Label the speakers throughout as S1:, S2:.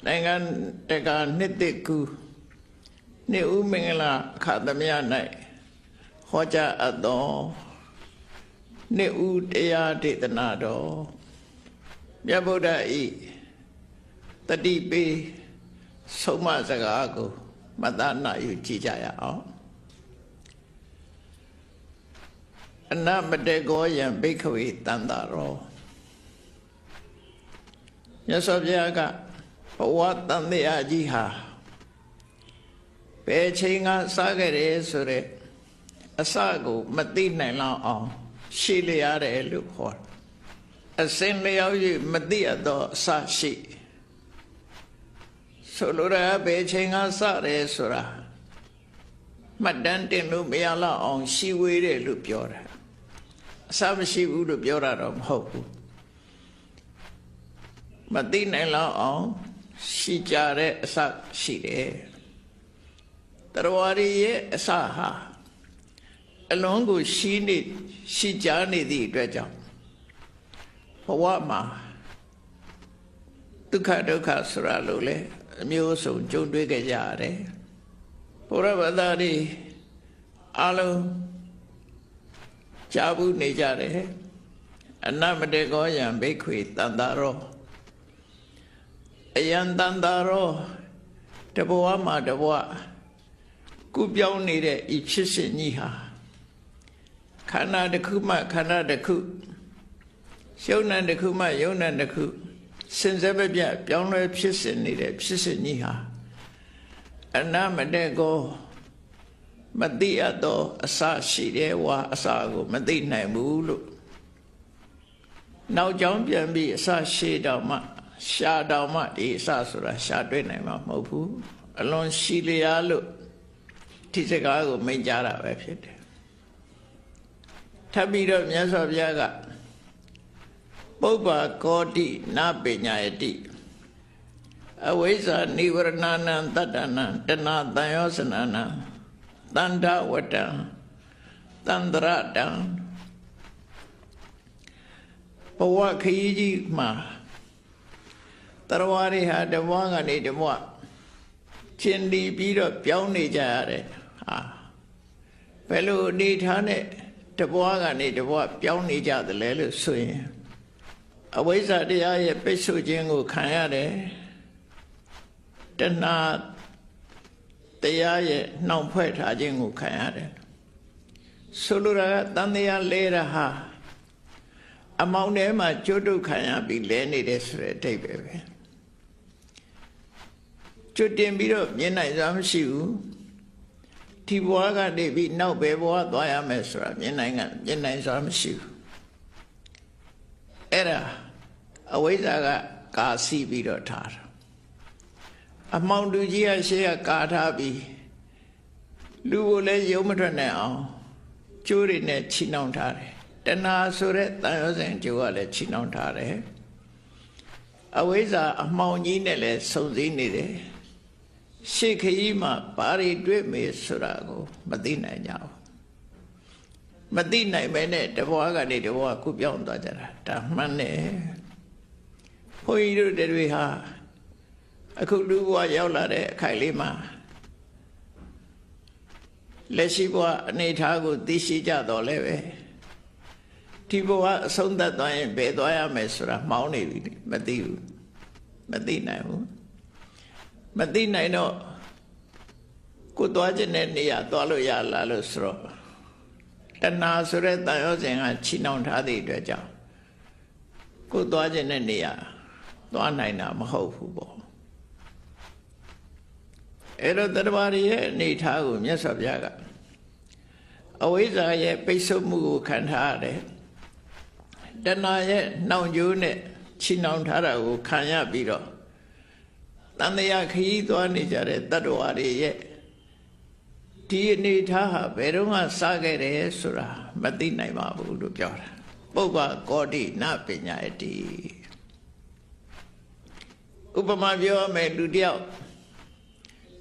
S1: နိုင်ငံတကာနှစ်သိကူနှစ်ဦးမင်္ဂလာအခါသမယ၌ဟောကြားအပ်သောနှစ်ဦးတရားဒေသနာတော်မြတ်ဗုဒ္ဓဤတတိပိဆုံးမစကားကိုမတနာယူကြည့်ကြရအောင်အနမတေကောယံဘိက္ခဝေတန္တာရောမြတ်စွာဘုရားကဘဝတန်တရားကြီးဟာဘယ်ချိန်ကစခဲ့တယ်ဆိုတဲ့အစကိုမသိနိုင်လောက်အောင်ရှိလျရတယ်လို့ခေါ်တယ်အစဉ်လျောက်၍မသိရသောအစရှိဆိုလိုတာဘယ်ချိန်ကစတယ်ဆိုတာမှတ်တမ်းတင်လို့မရလောက်အောင်ရှိဝေးတယ်လို့ပြောတာအစမရှိဘူးလို့ပြောတာတော့မဟုတ်ဘူးမသိနိုင်လောက်အောင်ရှိကြတဲ့အစရှိတယ်တရားရည်ရဲ့အစဟာအလုံးကိုရှိကြနေသည့်အတွက်ကြောင့်ဘဝမှာဒုက္ခဆိုတာလို့လေအမျိုးစုံကြုံတွေ့ကြရတယ်ဘုရားဘာသာတွေအလုံးကြားဘူးနေကြတယ်အနမတေကောယံဘိက္ခွေတန္တာရောအယံတန္တာရောတဘဝမှာတဘဝကုပြောင်းနေတဲ့ဤဖြစ်စဉ်ကြီးဟာခန္ဓာတစ်ခုမှခန္ဓာတစ်ခုယုံနာတစ်ခုမှယုံနာတစ်ခုစင်စဲပြပြောင်းလဲဖြစ်စဉ်နေတဲ့ဖြစ်စဉ်ကြီးဟာအနမတေကောမသိအပ်သောအစရှိတယ်ဝါအစကိုမသိနိုင်ဘူးလို့နောက်ကြောင်းပြန်ပြီးအစရှိတော့မှရှာတော်မှဒီအစဆိုတာရှာတွေ့နိုင်မှာမဟုတ်ဘူးအလွန်ရှိလျားလို့ဒီစကားကိုမိန့်ကြားတာပဲဖြစ်တယ်ထပ်ပြီးတော့မြတ်စွာဘုရားကပုပ္ပါကောတိနပညာယတိအဝိဇ္ဇာနိဝရဏနံတတ္တနံတဏတန်ယောစနနံတန္တဝတ္တံတန္တရတံဘဝခရီးကြီးမှာတရားတွေဟာတဘဝကနေတဘဝချင်းတီးပြီးတော့ပြောင်းနေကြရတယ်ဟာဘယ်လိုအနေထားနဲ့တဘဝကနေတဘဝပြောင်းနေကြသလဲလို့ဆိုရင်အဝိဇ္ဇာတရားရဲ့ပိတ်ဆို့ခြင်းကိုခံရတယ်တဏှာတရားရဲ့နှောင့်ဖွဲ့ထားခြင်းကိုခံရတယ်ဆိုလိုတာကတန်တရားလဲတာဟာအမောင်ထဲမှာကျွတ်တုတ်ခံရပြီးလဲနေတယ်ဆိုတဲ့အဓိပ္ပာယ်ပဲကျွတ်တင်ပြီးတော့မြင်နိုင်စွာမရှိဘူးဒီဘဝကနေပြီးနောက်ဘယ်ဘဝသွားရမယ်ဆိုတာမြင်နိုင်စွာမရှိဘူးအဲ့ဒါအဝိဇ္ဇာကကာစီပြီးတော့ထားတာအမောင်တူကြီးကရှေ့ကကာထားပြီးလူကိုလည်းယုံမထွက်နိုင်အောင်ကျိုးတွေနဲ့ချီနှောင်ထားတယ်တဏှာဆိုတဲ့တန်ရောစဉ်ကျိုးကလည်းချီနှောင်ထားတယ်အဝိဇ္ဇာအမှောင်ကြီးနဲ့လည်းစုံစည်းနေတယ်ရှေ့ခရီးမှာဘာတွေတွေ့မေဆိုတာကိုမသိနိုင်ကြဘူးမသိနိုင်ပဲနဲ့တဘဝကနေတဘဝကုပြောင်းသွားကြတာဒါမှန်တယ်ဘုန်းကြီးတို့တွေဟာအခုလူဘဝရောက်လာတဲ့အခိုက်လေးမှာလက်ရှိဘဝအနေထားကိုသိရှိကြတော့လည်းပဲဒီဘဝအဆုံးသတ်သွားရင်ဘယ်သွားရမယ်ဆိုတာမှောင်းနေပြီမသိဘူးမသိနိုင်ဘူးမသိနိုင်တော့ကိုသွားခြင်းတဲ့နေရာသွားလို့ရလားလို့ဆိုတော့တဏှာဆိုတဲ့တန်ရောစဉ်ကချီနှောင်ထားတဲ့အတွက်ကြောင့်ကိုသွားခြင်းတဲ့နေရာသွားနိုင်တာမဟုတ်ဘူးပေါ့အဲ့တော့တရားရဲ့အနေထားကိုမြတ်စွာဘုရားကအဝိဇ္ဇာရဲ့ပိတ်ဆို့မှုကိုခံထားရတယ်တဏှာရဲ့နှောင်ကြိုးနဲ့ချီနှောင်ထားတာကိုခံရပြီးတော့တန်တရားခရီးသွားနေကြတဲ့တတ္တဝါတွေရဲ့ဒီအနေထားဟာဘယ်တော့မှစခဲ့တယ်ဆိုတာမသိနိုင်ပါဘူးလို့ပြောတာပုပ္ပကောတိနပညာယတိဥပမာပြောမယ်လူတယောက်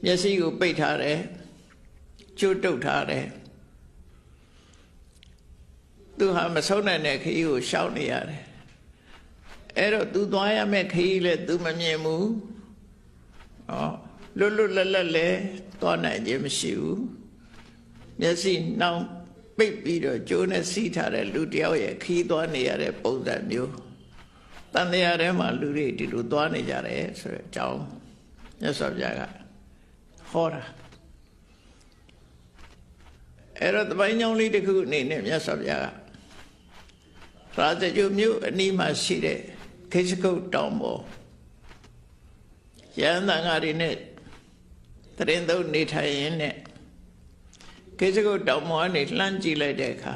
S1: မျက်စိကိုပိတ်ထားတယ်ကျိုးတုပ်ထားတယ်သူဟာမဆုံးနိုင်တဲ့ခရီးကိုရှောင်နေရတယ်အဲ့တော့သူသွားရမယ့်ခရီးလည်းသူမမြင်ဘူး လွတ်လွတ်လပ်လပ်လဲသွားနိုင်ခြင်းမရှိဘူးမျက်စိနှောင်းပိတ်ပြီးတော့ကျိုးနဲ့စီးထားတဲ့လူတယောက်ရဲ့ခီးသွားနေရတဲ့ပုံစံမျိုးတန်တရားထဲမှာလူတွေဒီလိုသွားနေကြတယ်ဆိုတဲ့အကြောင်းမြတ်စွာဘုရားကဟောတာအဲ့တော့တပိုင်းကြောင်းလေးတစ်ခုအနေနဲ့မြတ်စွာဘုရားကရာဇဂုမြို့အနီးမှာရှိတဲ့ခေစကုတ်တောင်ပေါ်ရဟန်းသံဃာတွေနဲ့တရင်သုံးနေထိုင်ရင်းနဲ့ခေစကုတ်တောင်ပေါ်ကနေလှမ်းကြည့်လိုက်တဲ့အခါ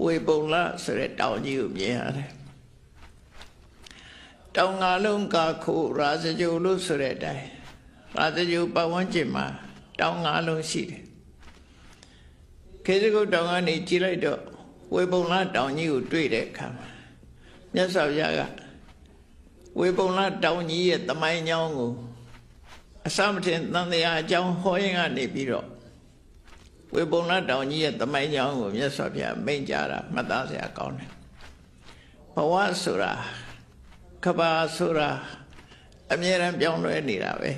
S1: ဝေပုံလဆိုတဲ့တောင်ကြီးကိုမြင်ရတယ်တောင်ငါလုံးကခိုရာဇဂုလို့ဆိုတဲ့အတိုင်းရာဇဂုပတ်ဝန်းကျင်မှာတောင်ငါလုံးရှိတယ်ခေစကုတ်တောင်ကနေကြည့်လိုက်တော့ဝေပုံလတောင်ကြီးကိုတွေ့တဲ့အခါမှာမြတ်စွာဘုရားကဝေပုံလတောင်ကြီးရဲ့သမိုင်းကြောင်းကိုအစမထင်သံဃာအကြောင်းဟောရင်ကနေပြီးတော့ဝေပုံလတောင်ကြီးရဲ့သမိုင်းကြောင်းကိုမြတ်စွာဘုရားမိန့်ကြားတာမှတ်သားစရာကောင်းတယ်ဘဝဆိုတာကဘာဆိုတာအမြဲတမ်းပြောင်းလဲနေတာပဲ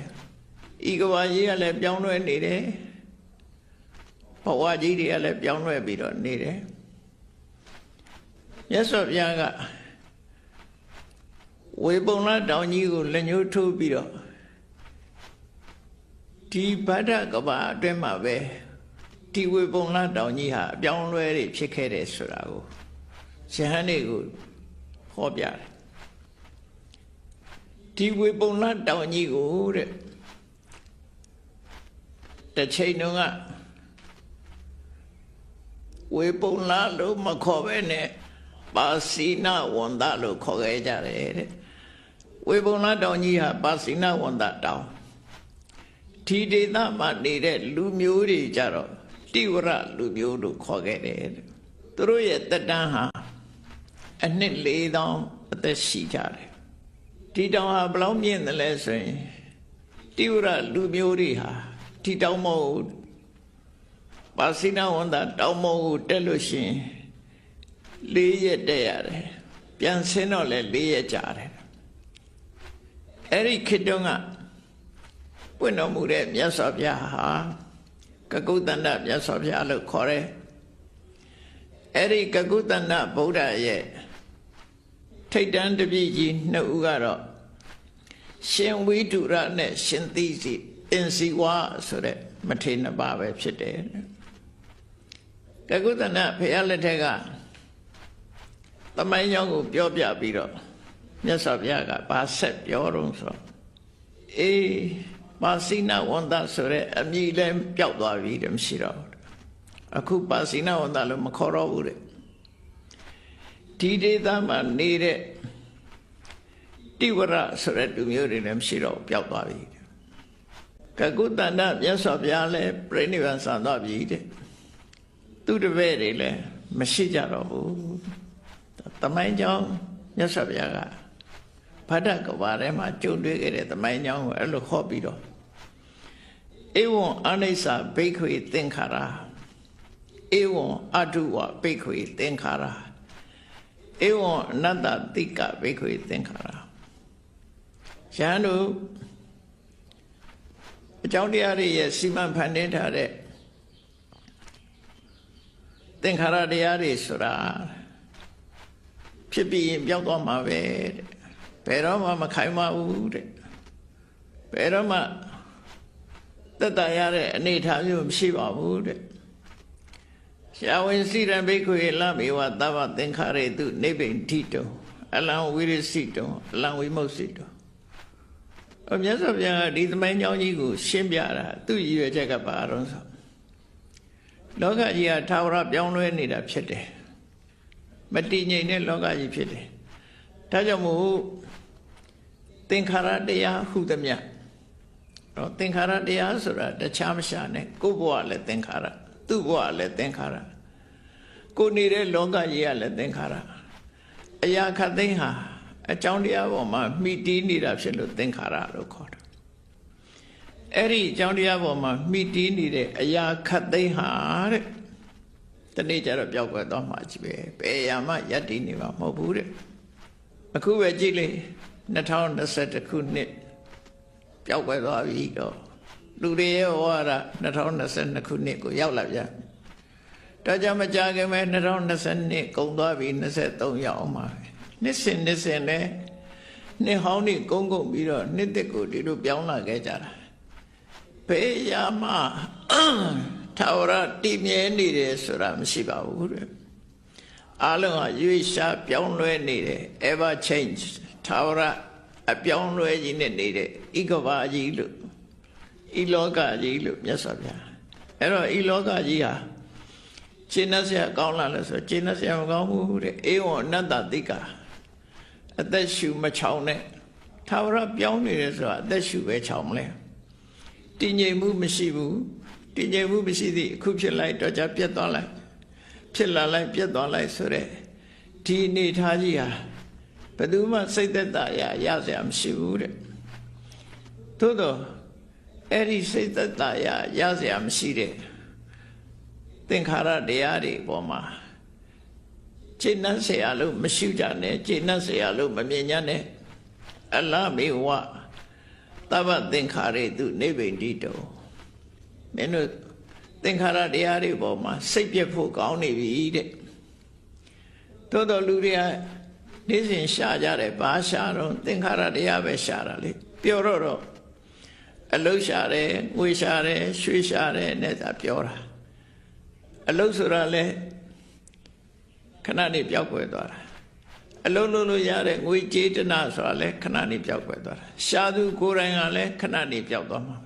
S1: ဤကဘာကြီးကလည်းပြောင်းလဲနေတယ်ဘဝကြီးတွေကလည်းပြောင်းလဲပြီးတော့နေတယ်မြတ်စွာဘုရားကဝေပုံလတောင်ကြီးကိုလက်ညှိုးထိုးပြီးတော့ဒီဗဒ္ဒကဘာအတွင်းမှာပဲဒီဝေပုံလတောင်ကြီးဟာအပြောင်းလဲတွေဖြစ်ခဲ့တယ်ဆိုတာကိုယဟန်တွေကိုဟောပြတယ်ဒီဝေပုံလတောင်ကြီးကိုတဲ့တစ်ချိန်တုန်းကဝေပုံလလို့မခေါ်ပဲနဲ့ပါစီနာဝန္တလို့ခေါ်ခဲ့ကြတယ်တဲ့ဝေပုံလတောင်ကြီးဟာပါစီနာဝန္တတောင်ဒီဒေသမှာနေတဲ့လူမျိုးတွေကြတော့တိဝရလူမျိုးလို့ခေါ်ခဲ့တယ်တဲ့သူတို့ရဲ့တက်တန်းဟာအနှစ်4000အသက်ရှိကြတယ်ဒီတောင်ဟာဘယ်လောက်မြင့်တယ်လဲဆိုရင်တိဝရလူမျိုးတွေဟာဒီတောင်မောပါစီနာဝန္တတောင်မောကိုတက်လို့ရှိရင်4 ရက်တက်ရတယ်ပြန်ဆင်းတော့လဲ4 ရက်ကြာတယ်အဲ့ဒီခေတ္တကပွင့်တော်မူတဲ့မြတ်စွာဘုရားဟာကကုတ္တန္တမြတ်စွာဘုရားလို့ခေါ်တယ်အဲ့ဒီကကုတ္တန္တဗုဒ္ဓရဲ့ထိတ်တန်းတပည့်ကြီး2 ဦးကတော့ရှင်ဝိတုရနဲ့ရှင်သိစီအင်စီဝါဆိုတဲ့မထေရ 2 ပါးပဲဖြစ်တယ်ကကုတ္တန္တဘုရားလက်ထက်ကသမိုင်းကြောင်းကိုပြောပြပြီးတော့မြတ်စွာဘုရားကဘာဆက်ပြောတော့ဆိုအေးပါစီနာဝန္တဆိုတဲ့အမည်လည်းပျောက်သွားပြီတဲ့မရှိတော့အခုပါစီနာဝန္တလို့မခေါ်တော့ဘူးတဲ့ဒီဒေသမှာနေတဲ့တိဝရဆိုတဲ့လူမျိုးတွေလည်းမရှိတော့ပျောက်သွားပြီကကုတ္တန္တမြတ်စွာဘုရားလည်းပြိဋိဘံဆံသွားပြီတဲ့သူတပည့်တွေလည်းမရှိကြတော့ဘူးသမိုင်းကြောင်းမြတ်စွာဘုရားကဗဒ္ဒကဘာထဲမှာကြုံတွေ့ခဲ့တဲ့သမိုင်းကြောင်းကိုအဲ့လိုခေါ်ပြီးတော့ဧဝံအနိစ္စဘိက္ခွေသင်္ခါရဧဝံအတုဝဘိက္ခွေသင်္ခါရဧဝံအနတ္တတိကဘိက္ခွေသင်္ခါရယဟန်တို့အကြောင်းတရားတွေရဲ့စီမံဖန်တီးထားတဲ့သင်္ခါရတရားတွေဆိုတာဖြစ်ပြီးရင်ပြောက်သွားမှာပဲတဲ့ဘယ်တော့မှမခိုင်မဘူးတဲ့ဘယ်တော့မှသက်သာရတဲ့အနေအထားမျိုးမရှိပါဘူးတဲ့ရှားဝင်စိရံဘိက္ခွေလမေဝသဗ္ဗသင်္ခါရေတုနိဗ္ဗိန္တိတောအလံဝိရစိတောအလံဝိမု ssi တောမြတ်စွာဘုရားဒီသမိုင်းကြောင်းကြီးကိုရှင်းပြတာသူ့ရည်ရွယ်ချက်ကဘာတော့ဆိုလောကကြီးကထာဝရပြောင်းလဲနေတာဖြစ်တယ်မတည်ငြိမ်တဲ့လောကကြီးဖြစ်တယ်ဒါကြောင့်မို့သင်္ခါရတရားဟုသမျှတော့သင်္ခါရတရားဆိုတာတခြားမရှာနဲ့ကိုယ်ဘဝလည်းသင်္ခါရသူ့ဘဝလည်းသင်္ခါရကိုနေတဲ့လောကကြီးကလည်းသင်္ခါရအရာခတ်သိမ်းဟာအကြောင်းတရားပေါ်မှာမိတီးနေတာဖြစ်လို့သင်္ခါရလို့ခေါ်တယ်အဲ့ဒီအကြောင်းတရားပေါ်မှာမိတီးနေတဲ့အရာခတ်သိမ်းဟာတဲ့တနေ့ကျတော့ပျောက်ကွယ်သွားမှာကြီးပဲဘယ်အရာမှယက်တည်နေမှာမဟုတ်ဘူးတဲ့အခုပဲကြည့်လေ2021ခုနှစ် ပျောက်ကွယ်သွားပြီတော့လူတွေရဲ့ဝါဒ2022ခုနှစ်ကိုရောက်လာပြန်ဒါကြောင့်မကြခင်ပဲ2022ကုန်သွားပြီ23ရောက်အောင်ပါနှစ်စဉ်လဲနှစ်ဟောင်းนี่ကုန်းပြီးတော့နှစ်သက်ကိုဒီလိုပြောင်းလာခဲ့ကြတာဘေးရမထာဝရတည်မြဲနေတယ်ဆိုတာမရှိပါဘူးတဲ့အားလုံးဟာရွေးရှားပြောင်းလဲနေတယ် ever change ထာဝရအပြောင်းလဲကြီးနဲ့နေတဲ့ဤကဘာကြီးလို့ဤလောကကြီးလို့မြတ်စွာဘုရားအဲ့တော့ဤလောကကြီးဟာရှင်းနှက်ဆရာကောင်းလာလို့ဆိုရှင်းနှက်ဆရာမကောင်းဘူးတဲ့အေဝံအနတ္တတိကအသက်ရှူမချောင်နဲ့ထာဝရပြောင်းနေတယ်ဆိုတာအသက်ရှူပဲချောင်မလဲတည်ငြိမ်မှုမရှိဘူးတည်ငြိမ်မှုမရှိသည့်အခုဖြစ်လိုက်တော့ကြပြတ်သွားလိုက်ဖြစ်လာလိုက်ပြတ်သွားလိုက်ဆိုတဲ့ဒီအနေထားကြီးဟာဘယ်သူမှစိတ်သက်သာရစရာမရှိဘူးတဲ့သို့တော့အဲ့ဒီစိတ်သက်သာရစရာမရှိတဲ့သင်္ခါရတရားတွေပေါ်မှာကျင့်နှံ့เสียလို့မရှိကြနဲ့ကျင့်နှံ့เสียလို့မမြင်ကြနဲ့အလမေဝသဗ္ဗသင်္ခါရေတုနိဗ္ဗိန္တိတောမင်းတို့သင်္ခါရတရားတွေပေါ်မှာစိတ်ပြတ်ဖို့ကောင်းနေပြီတဲ့သို့တော်လူတွေကနေ့စဉ်ရှာကြတယ်ဘာရှာတော့သင်္ခါရတရားပဲရှာတာလေပြောတော့အလုရှာတယ်ငွေရှာတယ်ရွှေရှာတယ်နဲ့သာပြောတာအလုဆိုတာလဲခဏနေပြောက်ွယ်သွားတာအလုံးလုံးလို့ရတဲ့ငွေကြေးတနာဆိုတာလဲခဏနေပြောက်ွယ်သွားတာရှာသူကိုယ်တိုင်ကလည်းခဏနေပြောက်သွားမှာ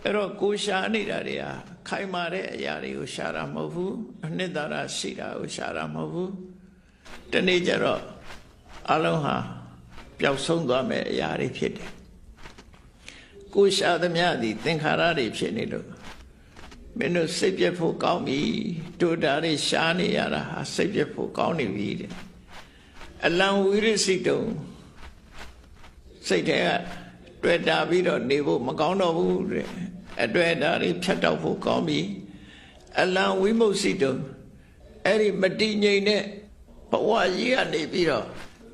S1: အဲ့တော့ကိုရှာနေတာတွေကခိုင်မာတဲ့အရာတွေကိုရှာတာမဟုတ်ဘူးအနှစ်သာရရှိတာကိုရှာတာမဟုတ်ဘူးတနေ့ကျတော့အလုံးဟာပျောက်ဆုံးသွားမဲ့အရာတွေဖြစ်တယ်ကိုရှာသမျှသည်သင်္ခါရတွေဖြစ်နေလို့မင်းတို့စိတ်ပြတ်ဖို့ကောင်းပြီတို့တာတွေရှားနေရတာဟာစိတ်ပြတ်ဖို့ကောင်းနေပြီတဲ့အလံဝိရစိတုံစိတ်ထဲကတွေ့တာပြီးတော့နေဖို့မကောင်းတော့ဘူးတဲ့အတွေ့အတာတွေဖြတ်တောက်ဖို့ကောင်းပြီအလံဝိမုတ်စိတုံအဲ့ဒီမတည်ငြိမ်တဲ့ဘဝကြီးကနေပြီးတော့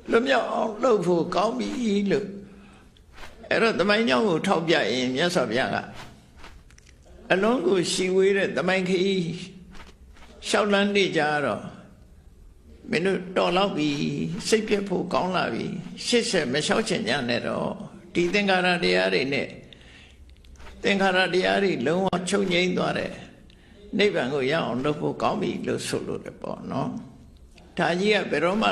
S1: လွတ်မြောက်အောင်လုပ်ဖို့ကောင်းပြီလို့အဲ့တော့သမိုင်းကြောင်းကိုထောက်ပြရင်မြတ်စွာဘုရားကအလုံးကိုရှီဝေးတဲ့သမိုင်းခရီးရှောက်လန်းနေကြတော့မင်းတို့တော်လောက်ပြီစိတ်ပြတ်ဖို့ကောင်းလာပြီရှစ်ဆက်မလျှောက်ချင်ကြနဲ့တော့ဒီသင်္ခါရတရားတွေနဲ့သင်္ခါရတရားတွေလုံးဝချုပ်ငြိမ်းသွားတဲ့နိဗ္ဗာန်ကိုရအောင်လုပ်ဖို့ကောင်းပြီလို့ဆိုလို့တယ်ပေါ့နော်ဒါကြီးကဘယ်တော့မှ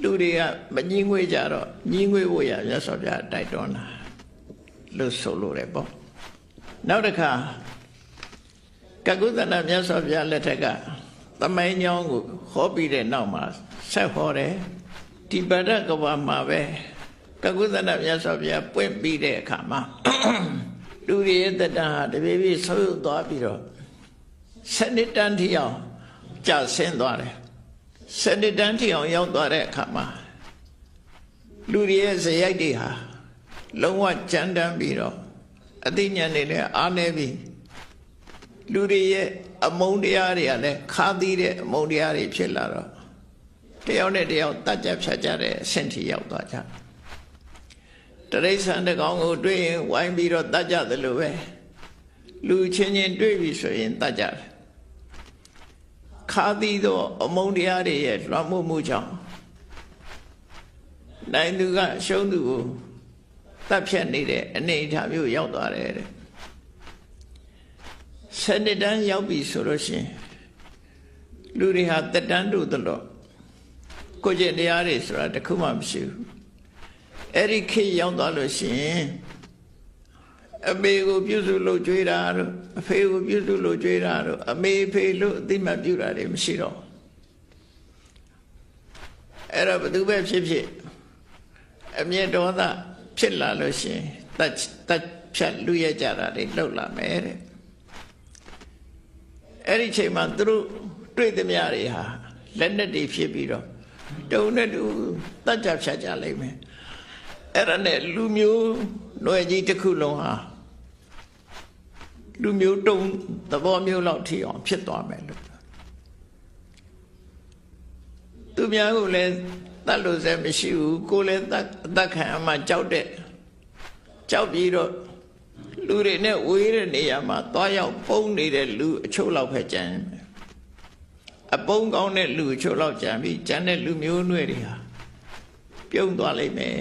S1: လူတွေကမငြင်းငွေကြတော့ငြင်းငွေဖို့ရမြတ်စွာဘုရားတိုက်တွန်းတာလို့ဆိုလို့တယ်ပေါ့နောက်တစ်ခါကကုသနာမြတ်စွာဘုရားလက်ထက်ကသမိုင်းကြောင်းကိုဟောပြီးတဲ့နောက်မှာဆက်ဟောတယ်ဒီဗဒ္ဒကဘာမှာပဲကကုသနာမြတ်စွာဘုရားပွင့်ပြီးတဲ့အခါမှာလူတွေရဲ့တဏ္ဍာဟာတပြေးပြေးဆုပ်သွားပြီးတော့စနစ်တန်းထီအောင်ကျဆင်းသွားတယ်စနစ်တန်းထီအောင်ရောက်သွားတဲ့အခါမှာလူတွေရဲ့ဇယိုက်တွေဟာလုံးဝကြမ်းတမ်းပြီးတော့အသိဉာဏ်တွေလည်းအားနည်းပြီးလူတွေရဲ့အမုန်းတရားတွေကလည်းခါသီးတဲ့အမုန်းတရားတွေဖြစ်လာတော့တယောက်နဲ့တယောက်တတ်ကြဖြတ်ကြတဲ့အဆင့်ထိရောက်သွားကြတရိစ္ဆာန်တစ်ကောင်ကိုတွေ့ရင်ဝိုင်းပြီးတော့တတ်ကြသလိုပဲလူချင်းချင်းတွေ့ပြီဆိုရင်တတ်ကြတယ်ခါသီးသောအမုန်းတရားတွေရဲ့လွှမ်းမိုးမှုကြောင့်နိုင်သူကရှုံးသူကိုတပ်ဖြတ်နေတဲ့အနေအထားမျိုးရောက်သွားတယ်တဲ့စနစ်တန်းရောက်ပြီဆိုလို့ရှိရင်လူတွေဟာတက်တန်းတို့သလိုကိုကျင့်တရားတွေဆိုတာတခုမှမရှိဘူးအဲ့ဒီခေတ်ရောက်သွားလို့ရှိရင်အမေကိုပြုစုလို့ကြွေးတာတို့အဖေကိုပြုစုလို့ကြွေးတာတို့အမေဖေလို့အသိမှတ်ပြုတာတွေမရှိတော့အဲ့တော့ဘယ်သူပဲဖြစ်ဖြစ်အမျက်ဒေါသဖြစ်လာလို့ရှိရင်တတ်ဖြတ်လူရကြတာတွေလှုပ်လာမယ်တဲ့အဲ့ဒီချိန်မှာသူတို့တွေ့သမျှတွေဟာလက်နဲ့တွေဖြစ်ပြီးတော့တုံနဲ့တူတတ်ကြဖြတ်ကြလိမ့်မယ်အဲ့ဒါနဲ့လူမျိုးຫນွယ်ကြီးတစ်ခုလုံးဟာလူမျိုးတုံသဘောမျိုးလောက်ထိအောင်ဖြစ်သွားမယ်လို့သူများကိုလည်းတတ်လို့စဲမရှိဘူးကိုယ်လည်းအသက်ခံအမှကြောက်တဲ့ ကြောက်ပြီးတော့လူတွေနဲ့ဝေးတဲ့နေရာမှာသွားရောက်ပုန်းနေတဲ့လူအချို့လောက်ပဲကြံအပုန်းကောင်းတဲ့လူအချို့လောက်ကြံပြီးကြံတဲ့လူမျိုးနွယ်တွေဟာပြုံးသွားလိမ့်မယ်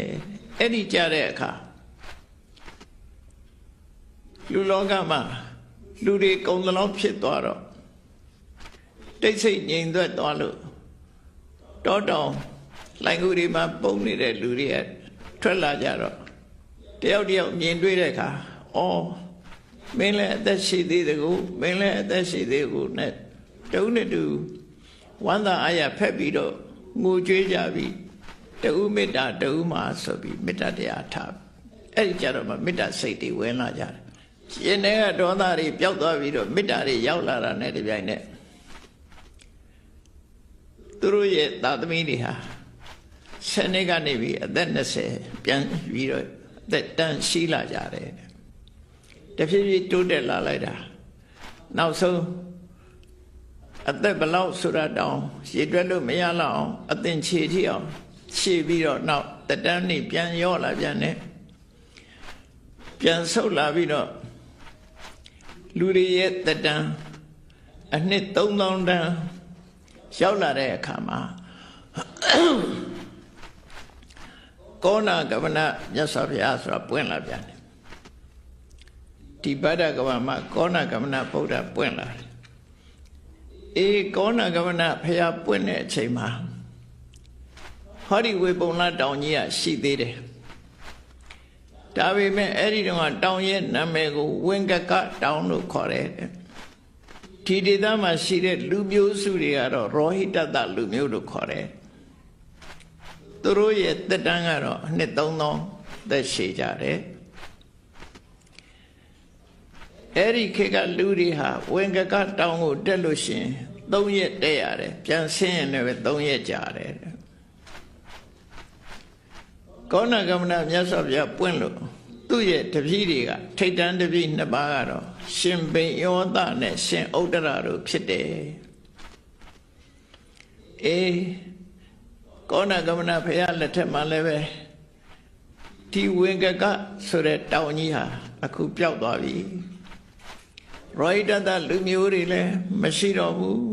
S1: အဲ့ဒီကြတဲ့အခါလူလောကမှာလူတွေကုံတလုံးဖြစ်သွားတော့တိတ်ဆိတ်ငြိမ်သက်သွားလို့တောတောင်လိုင်ကူတွေမှာပုံနေတဲ့လူတွေထွက်လာကြတော့တယောက်တယောက်မြင်တွေ့တဲ့အခါအော်မင်းလည်းအသက်ရှိသေးတယ်ကိုမင်းလည်းအသက်ရှိသေးကိုနဲ့တုံးနဲ့တူဝမ်းသာအားရဖက်ပြီးတော့ငိုကြွေးကြပြီးတူမေတ္တာတူမှာဆိုပြီးမေတ္တာတရားထားအဲ့ဒီကြတော့မှမေတ္တာစိတ်တွေဝင်လာကြတယ်ရှင်တဲ့ကဒေါသတွေပျောက်သွားပြီးတော့မေတ္တာတွေရောက်လာတာနဲ့တပြိုင်နက်သူတို့ရဲ့သာသမီတွေဟာ10နှစ်ကနေပြီးအသက်20ပြန်ပြီးတော့အသက်တန်းရှိလာကြတယ်တဖြည်းဖြည်းတိုးတက်လာလိုက်တာနောက်ဆုံးအသက်ဘလောက်ဆိုတာတောင်ရေတွက်လို့မရလောက်အောင်အသင်ခြေထိအောင်ခြေပြီးတော့နောက်တတန်းနေပြန်ရော့လာပြန်တယ်ပြန်ဆုတ်လာပြီးတော့လူတွေရဲ့တတန်းအနှစ်3000တန်းရောက်လာတဲ့အခါမှာကောဏကမနမြတ်စွာဘုရားဆိုတာပွင့်လာပြန်တယ်ဒီဗဒ္ဒကဝမှာကောဏကမနဗုဒ္ဓပွင့်လာတယ်အေးကောဏကမနဘုရားပွင့်တဲ့အချိန်မှာဟောဒီဝေပုံလတောင်ကြီးကရှိသေးတယ်ဒါပေမဲ့အဲ့ဒီတော့တောင်ရဲ့နာမည်ကိုဝင်္ကကတောင်လို့ခေါ်တယ်ဒီဒေသမှာရှိတဲ့လူမျိုးစုတွေကတော့ရောဟိတတလူမျိုးလို့ခေါ်တယ်သူတို့ရဲ့တက်တန်းကတော့နှစ်3000သက်ရှိကြတယ်အဲ့ဒီခေတ်ကလူတွေဟာဝင်္ကကတောင်ကိုတက်လို့ရှိရင်3ရက်တက်ရတယ်ပြန်ဆင်းရင်လည်း3ရက်ကြာတယ်ကောဏကမနမြတ်စွာဘုရားပွင့်လို့သူ့ရဲ့တပည့်တွေကထိတ်တန်းတပည့်2ပါးကတော့ရှင်ဘိယောသနဲ့ရှင်ဥဒ္ဒရတို့ဖြစ်တယ်အေးကောဏကမနဘုရားလက်ထက်မှာလည်းပဲဒီဝင်္ကကဆိုတဲ့တောင်ကြီးဟာအခုပျောက်သွားပြီရောဟိတတလူမျိုးတွေလည်းမရှိတော့ဘူး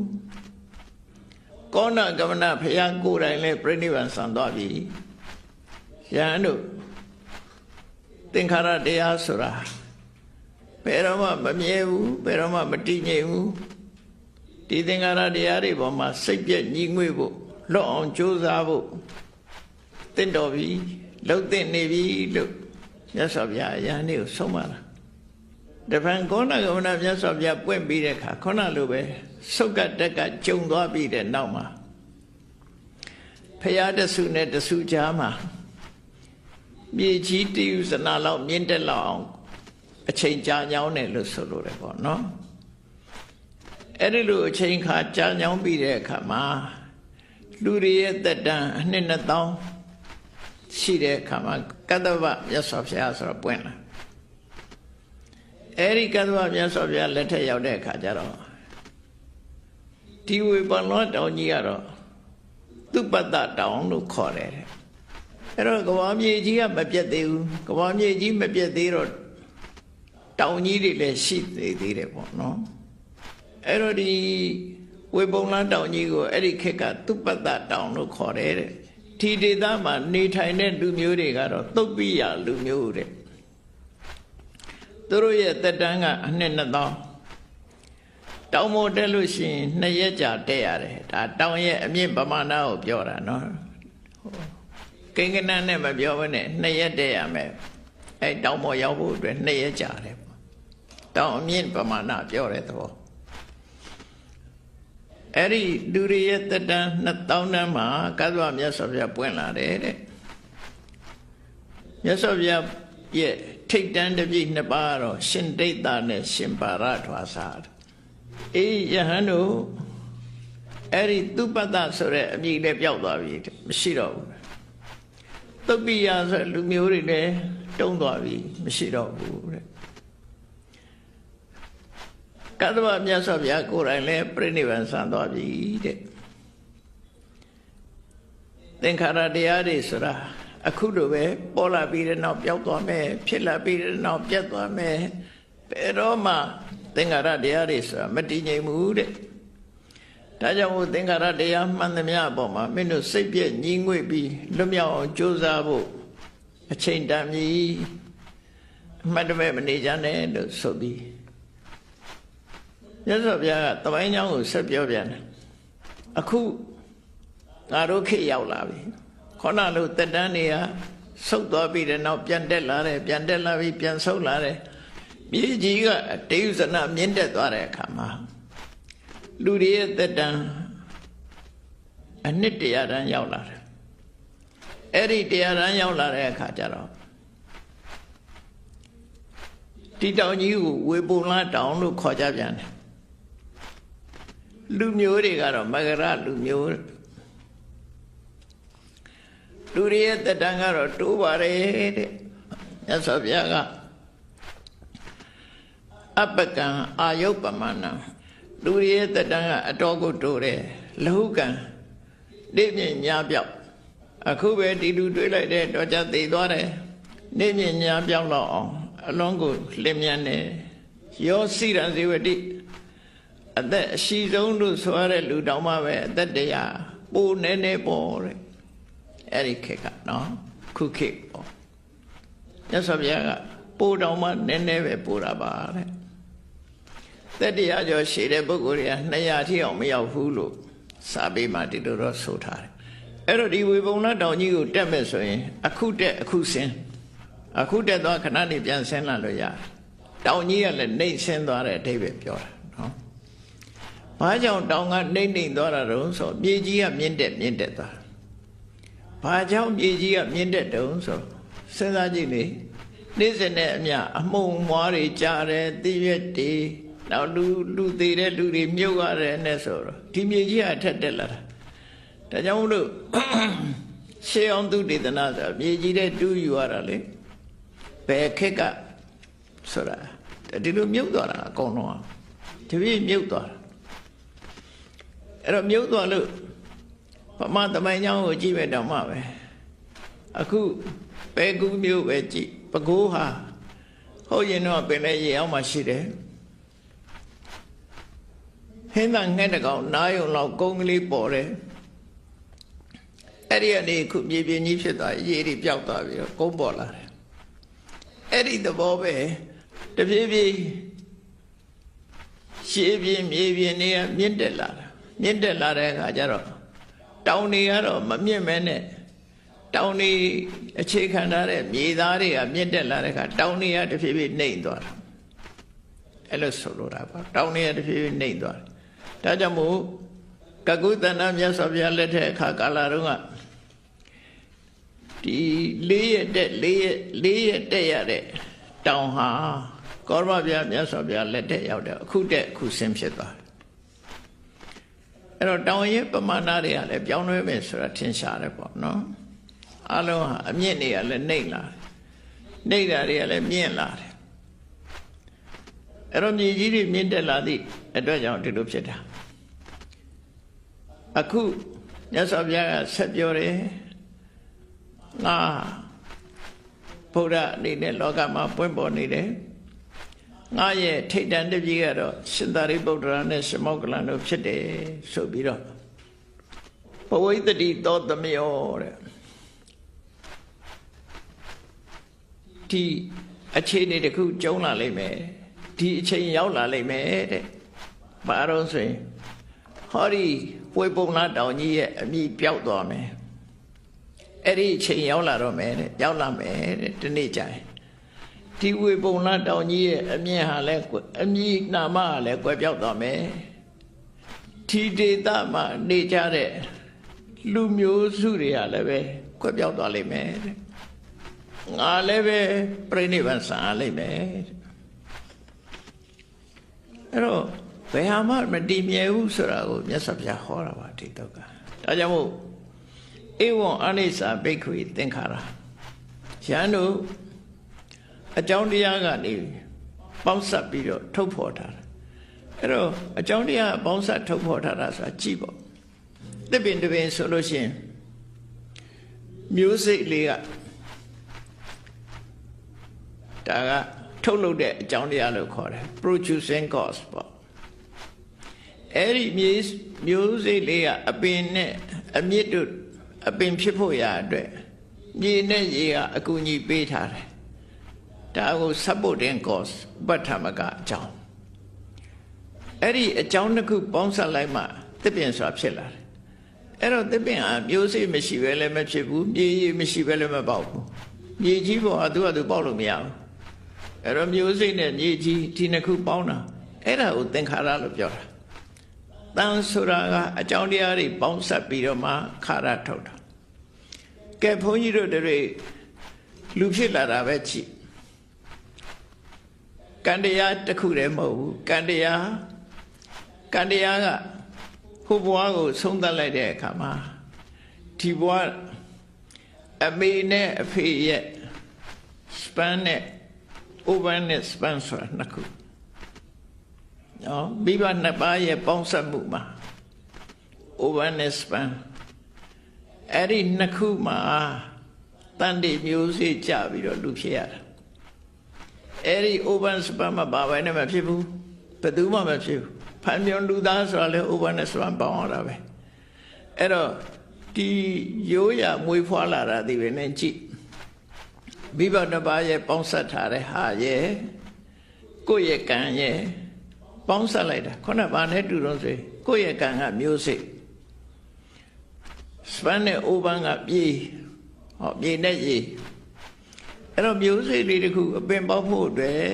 S1: ကောဏကမနဘုရားကိုယ်တိုင်လည်းပြိဋိဘံဆံသွားပြီယဟန်တို့သင်္ခါရတရားဆိုတာဘယ်တော့မှမမြဲဘူးဘယ်တော့မှမတည်ငြိမ်ဘူးဒီသင်္ခါရတရားတွေပေါ်မှာစိတ်ပြည့်ညီငွေ့ဖို့လွတ်အောင်ကြိုးစားဖို့တင့်တော်ပြီလှုပ်သိနေပြီလို့မြတ်စွာဘုရားယဟန်တွေကိုဆုံးမတာတပံကောဏကမနမြတ်စွာဘုရားပွင့်ပြီးတဲ့အခါခုနလိုပဲစုတ်ကတက်ကကြုံသွားပြီးတဲ့နောက်မှာဖရာတဆုနဲ့တဆုကြားမှာမြေကြီးတည်ဥစနာလောက်မြင့်တက်လောက်အောင်အချိန်ကြာညောင်းတယ်လို့ဆိုလိုတယ်ပေါ့နော်အဲ့ဒီလိုအချိန်ခါကြာညောင်းပြီးတဲ့အခါမှာလူတွေရဲ့သက်တမ်းအနှစ်2000ရှိတဲ့အခါမှာကတ္တဗမြတ်စွာဘုရားဆိုတော့ပွင့်လာအဲ့ဒီကတ္တဗမြတ်စွာဘုရားလက်ထက်ရောက်တဲ့အခါကျတော့ဒီဝေပန်လောတောင်ကြီးကတော့သူပတ္တတောင်လို့ခေါ်တယ်အဲ့တော့ကဘာမြေကြီးကမပြတ်သေးဘူးကဘာမြေကြီးမပြတ်သေးတော့တောင်ကြီးတွေလည်းရှိသေးတယ်ပေါ့နော်အဲ့တော့ဒီဝေပုံလတောင်ကြီးကိုအဲ့ဒီခေတ်ကသူပတ္တတောင်လို့ခေါ်တယ်တဲ့ဒီဒေသမှာနေထိုင်တဲ့လူမျိုးတွေကတော့သုတ်ပိယလူမျိုးတဲ့သူတို့ရဲ့သက်တမ်းကအနှစ်2000တောင်ပေါ်တက်လို့ရှိရင်2ရက်ကြာတက်ရတယ်ဒါတောင်ရဲ့အမြင့်ပမာဏကိုပြောတာနော်ကိန်းကနန်းနဲ့မပြောဘဲနဲ့2ရက်တက်ရမယ်အဲတောင်ပေါ်ရောက်ဖို့အတွက်2ရက်ကြာတယ်တောင်အမြင့်ပမာဏပြောတဲ့သဘောအဲ့ဒီလူတွေရဲ့သက်တမ်း2000တန်းမှာကတ္တဗမြတ်စွာဘုရားပွင့်လာတယ်တဲ့မြတ်စွာဘုရားရဲ့ထိတ်တန်းတပြည့်2ပါးတော့ရှင်ဒိဋ္ဌနဲ့ရှင်ပါရထွာစာအေးယဟန်တို့အဲ့ဒီသူပတ္တဆိုတဲ့အမည်လည်းပျောက်သွားပြီမရှိတော့ဘူးသုတ်ပိယဆိုလူမျိုးတွေလည်းတုံးသွားပြီမရှိတော့ဘူးတဲ့ကတ္တဗမြတ်စွာဘုရားကိုယ်တိုင်လည်းပြိဋိဘံဆံသွားပြီတဲ့သင်္ခါရတရားတွေဆိုတာ အခုလိုပဲပေါ်လာပြီးတဲ့နောက်ပျောက်သွားမယ်ဖြစ်လာပြီးတဲ့နောက်ပြတ်သွားမယ်ဘယ်တော့မှသင်္ခါရတရားတွေဆိုတာမတည်ငြိမ်ဘူးတဲ့ဒါကြောင့်မို့သင်္ခါရတရားမှန်သမျှအပေါ်မှာမင်းတို့စိတ်ပြည့်ညီငွေ့ပြီးလွတ်မြောက်အောင်ကြိုးစားဖို့အချိန်တန်ပြီအမှတ်တမဲ့မနေကြနဲ့လို့ဆိုပြီးမြတ်စွာဘုရားကသမိုင်းကြောင်းကိုဆက်ပြောပြန်တယ်အခုငါတို့ခေတ်ရောက်လာပြီခေါဏလို့တက်တန်းတွေကဆုတ်သွားပြီးတဲ့နောက်ပြန်တက်လာတယ်ပြန်တက်လာပြီးပြန်ဆုတ်လာတယ်မြေကြီးကတေယုဇနမြင့်တက်သွားတဲ့အခါမှာလူတွေရဲ့တက်တန်းအနှစ်100တန်းရောက်လာတယ်အဲ့ဒီ100တန်းရောက်လာတဲ့အခါကျတော့ဒီတောင်ကြီးကိုဝေပုံလာတောင်လို့ခေါ်ကြပြန်တယ်လူမျိုးတွေကတော့မဂရလူမျိုးလူတွေရဲ့တက်တန်းကတော့တိုးပါတယ်တဲ့မြတ်စွာဘုရားကအပကံအာယုပမနံလူတွေရဲ့တက်တန်းကအတော်ကိုတိုးတယ်လဟုကံနေမြင့်ညာပြောက်အခုပဲဒီလူတွေးလိုက်တဲ့တော့ကြသိသွားတယ်နေမြင့်ညာပြောက်တော့အောင်အလုံးကိုလင်းမြန်တယ်ယောစိရံဇေဝတိအသက်အရှိဆုံးလို့ဆိုရတဲ့လူတောင်မှပဲအသက်တရားပိုနေနေပေါ်တဲ့အဲ့ဒီခေတ်ကနော်ခုခေတ်ပေါ့မြတ်စွာဘုရားကပိုတောင်မှနည်းနည်းပဲပိုတာပါတဲ့သက်တရားကျော်ရှည်တဲ့ပုဂ္ဂိုလ်တွေက200ထိအောင်မရောက်ဘူးလို့စာပေမှာဒီလိုတော့ဆိုထားတယ်အဲ့တော့ဒီဝေပုံလတောင်ကြီးကိုတက်မဲ့ဆိုရင်အခုတက်အခုဆင်းအခုတက်သွားခဏနေပြန်ဆင်းလာလို့ရတယ်တောင်ကြီးကလည်းနှိမ့်ဆင်းသွားတဲ့အဓိပ္ပာယ်ပြောတာနော်ဘာကြောင့်တောင်ကနှိမ့်သွားတာတုံးဆိုမြေကြီးကမြင့်တက်သွားဘာကြောင့်မြေကြီးကမြင့်တက်တုံးဆိုစဉ်းစားကြည့်လေနေ့စဉ်နဲ့အမျှအမှုန်မွားတွေကြားတယ်တည်ရွက်တွေနောက်လူသေးတဲ့လူတွေမြုပ်ရတယ်နဲ့ဆိုတော့ဒီမြေကြီးကအထက်တက်လာတာဒါကြောင့်မလို့ရှေးအောင်သူဒေသနာဆိုမြေကြီးတဲ့တူးယူရတာလေဘယ်ခက်ကဆိုတာဒီလိုမြုပ်သွားတာအကုန်လုံးတပြည့်မြုပ်သွားတာအဲ့တော့မြုပ်သွားလို့ဗမာသမိုင်းကြောင်းကိုကြည့်မဲ့တော့မှပဲအခုပဲကူးမျိုးပဲကြည့်ပဲခူးဟာဟုတ်ရင်တော့ပင်လည်းရေအောင်မှရှိတယ်ဟင်းသာငှက်တကောင်နားယုံလောက်ကုန်းကလေးပေါ်တယ်အဲ့ဒီကနေခုမြေပြင်ကြီးဖြစ်သွားရေတွေပျောက်သွားပြီးတော့ကုန်းပေါ်လာတယ်အဲ့ဒီသဘောပဲတဖြည်းဖြည်းရှေးပြင်းမြေပြင်တွေကမြင့်တက်လာတာမြင့်တက်လာတဲ့အခါကျတော့တောင်တွေကတော့မမြင့်မဲနဲ့တောင်တွေအခြေခံထားတဲ့မြေသားတွေကမြင့်တက်လာတဲ့အခါတောင်တွေကတဖြည်းဖြည်းနှိမ့်သွားတာအဲ့လိုဆိုလိုတာပါတောင်တွေကတဖြည်းဖြည်းနှိမ့်သွားတယ်ဒါကြောင့်မို့ကကုသန္တမြတ်စွာဘုရားလက်ထက်အခါကာလတုန်းကဒီ4ရက်တက်ရတဲ့တောင်ဟာကောရမဘုရားမြတ်စွာဘုရားလက်ထက်ရောက်တယ်အခုတက်အခုဆင်းဖြစ်သွားတယ်အဲ့တော့တောင်ရဲ့ပမာဏတွေကလည်းပြောင်းလဲမယ်ဆိုတာထင်ရှားတယ်ပေါ့နော်အလုံးဟာအမြင့်တွေကလည်းနှိမ့်လာတယ်နှိမ့်တာတွေကလည်းမြင့်လာတယ်အဲ့တော့မြေကြီးတွေမြင့်တက်လာသည့်အတွက်ကြောင့်ဒီလိုဖြစ်တာအခုမြတ်စွာဘုရားကဆက်ပြောတယ်ငါဘုရားအနေနဲ့လောကမှာပွင့်ပေါ်နေတယ်ငါရဲ့ထိတ်တန်တပည့်ကတော့ရှင်သာရိပုတ္တရာနဲ့ရှမောက္ကလန်တို့ဖြစ်တယ်ဆိုပြီးတော့ဘဝိတ္တိသောသမယောတဲ့ဒီအခြေအနေတစ်ခုကျုံလာလိမ့်မယ်ဒီအချိန်ရောက်လာလိမ့်မယ်တဲ့ဘာလို့ဆိုရင်ဟောဒီဝေပုံလားတောင်ကြီးရဲ့အမိပြောက်သွားမယ်အဲ့ဒီအချိန်ရောက်လာတော့မယ်တဲ့ရောက်လာမယ်တဲ့ဒီနေ့ကျရင်ဒီဝေပုံလားတောင်ကြီးရဲ့အမြင်ဟာလဲအမိနာမဟာလဲကွယ်ပြောက်သွားမယ်ဒီဒေသမှာနေကြတဲ့လူမျိုးစုတွေကလည်းပဲကွယ်ပြောက်သွားလိမ့်မယ်တဲ့ငါလည်းပဲပြိဋိဘံဆံရလိမ့်မယ်အဲ့တော့ဘယ်ဟာမှမတည်မြဲဘူးဆိုတာကိုမြတ်စွာဘုရားဟောတာပါဒီတော့ကဒါကြောင့်မို့ဧဝံအနိစ္စဘိက္ခွေသင်္ခါရယန္တုအကြောင်းတရားကနေပေါင်းစပ်ပြီးတော့ထုတ်ဖော်ထားတာအဲ့တော့အကြောင်းတရားပေါင်းစပ်ထုတ်ဖော်ထားတာဆိုတာကြည့်ပေါ့တစ်ပင်တစ်ပင်ဆိုလို့ရှိရင် မျိုးစိတ်လေးကဒါကထုတ်လုပ်တဲ့အကြောင်းတရားလို့ခေါ်တယ် producing cause ပေါ့အဲ့ဒီမျိုးစိတ်လေးကအပင်နဲ့အမြစ်တို့အပင်ဖြစ်ဖို့ရအတွက်မြေနဲ့ရေကအကူအညီပေးထားတယ်ဒါကို supporting cause ဥပဋ္ဌာမကအကြောင်းအဲ့ဒီအကြောင်းတစ်ခုပေါင်းစပ်လိုက်မှသစ်ပင်ဆိုတာဖြစ်လာတယ်အဲ့တော့သစ်ပင်ဟာမျိုးစိတ်မရှိဘဲလည်းမဖြစ်ဘူးမြေရေမရှိဘဲလည်းမပေါက်ဘူးမြေကြီးပေါ်ကသူကသူပေါက်လို့မရဘူးအဲ့တော့မျိုးစိတ်နဲ့မြေကြီးဒီနှစ်ခုပေါင်းတာအဲ့ဒါကိုသင်္ခါရလို့ပြောတာတန်ဆိုတာကအကြောင်းတရားတွေပေါင်းစပ်ပြီးတော့မှခါရထုတ်တာကဲဘုန်းကြီးတို့တွေလူဖြစ်လာတာပဲကြည့်ကံတရားတစ်ခုတည်းမဟုတ်ဘူးကံတရားကဟိုဘဝကိုဆုံးသက်လိုက်တဲ့အခါမှာဒီဘဝအမေနဲ့အဖေရဲ့ span နဲ့ over နဲ့ span ဆိုတာနှစ်ခုနော်မိဘနှစ်ပါးရဲ့ပေါင်းစပ်မှုမှာ over နဲ့ span အဲ့ဒီနှစ်ခုမှာတန်တိမျိုးစေ့ကြပြီးတော့လူဖြစ်ရတာအဲ့ဒီ over span မှာဘာပဲနဲ့မဖြစ်ဘူးဘယ်သူမှမဖြစ်ဘူးဖန်မြောင်လူသားဆိုတာလေ over နဲ့ span ပေါင်းရတာပဲအဲ့တော့ဒီရိုးရမွေးဖွားလာတာဒီပဲနဲ့ကြည့်မိဘတစ်ပါးရဲ့ပေါင်းစပ်ထားတဲ့ဟာရဲ့ကိုယ့်ရဲ့ကံရဲ့ပေါင်းစပ်လိုက်တာခုနကဘာနဲ့တူတော့ဆိုကိုယ့်ရဲ့ကံကမျိုးစိတ်စပန်နဲ့အိုပန်းကပြေးဟောပြေးနဲ့ရေအဲ့တော့မျိုးစိတ်လေးတစ်ခုအပင်ပေါက်ဖို့အတွက်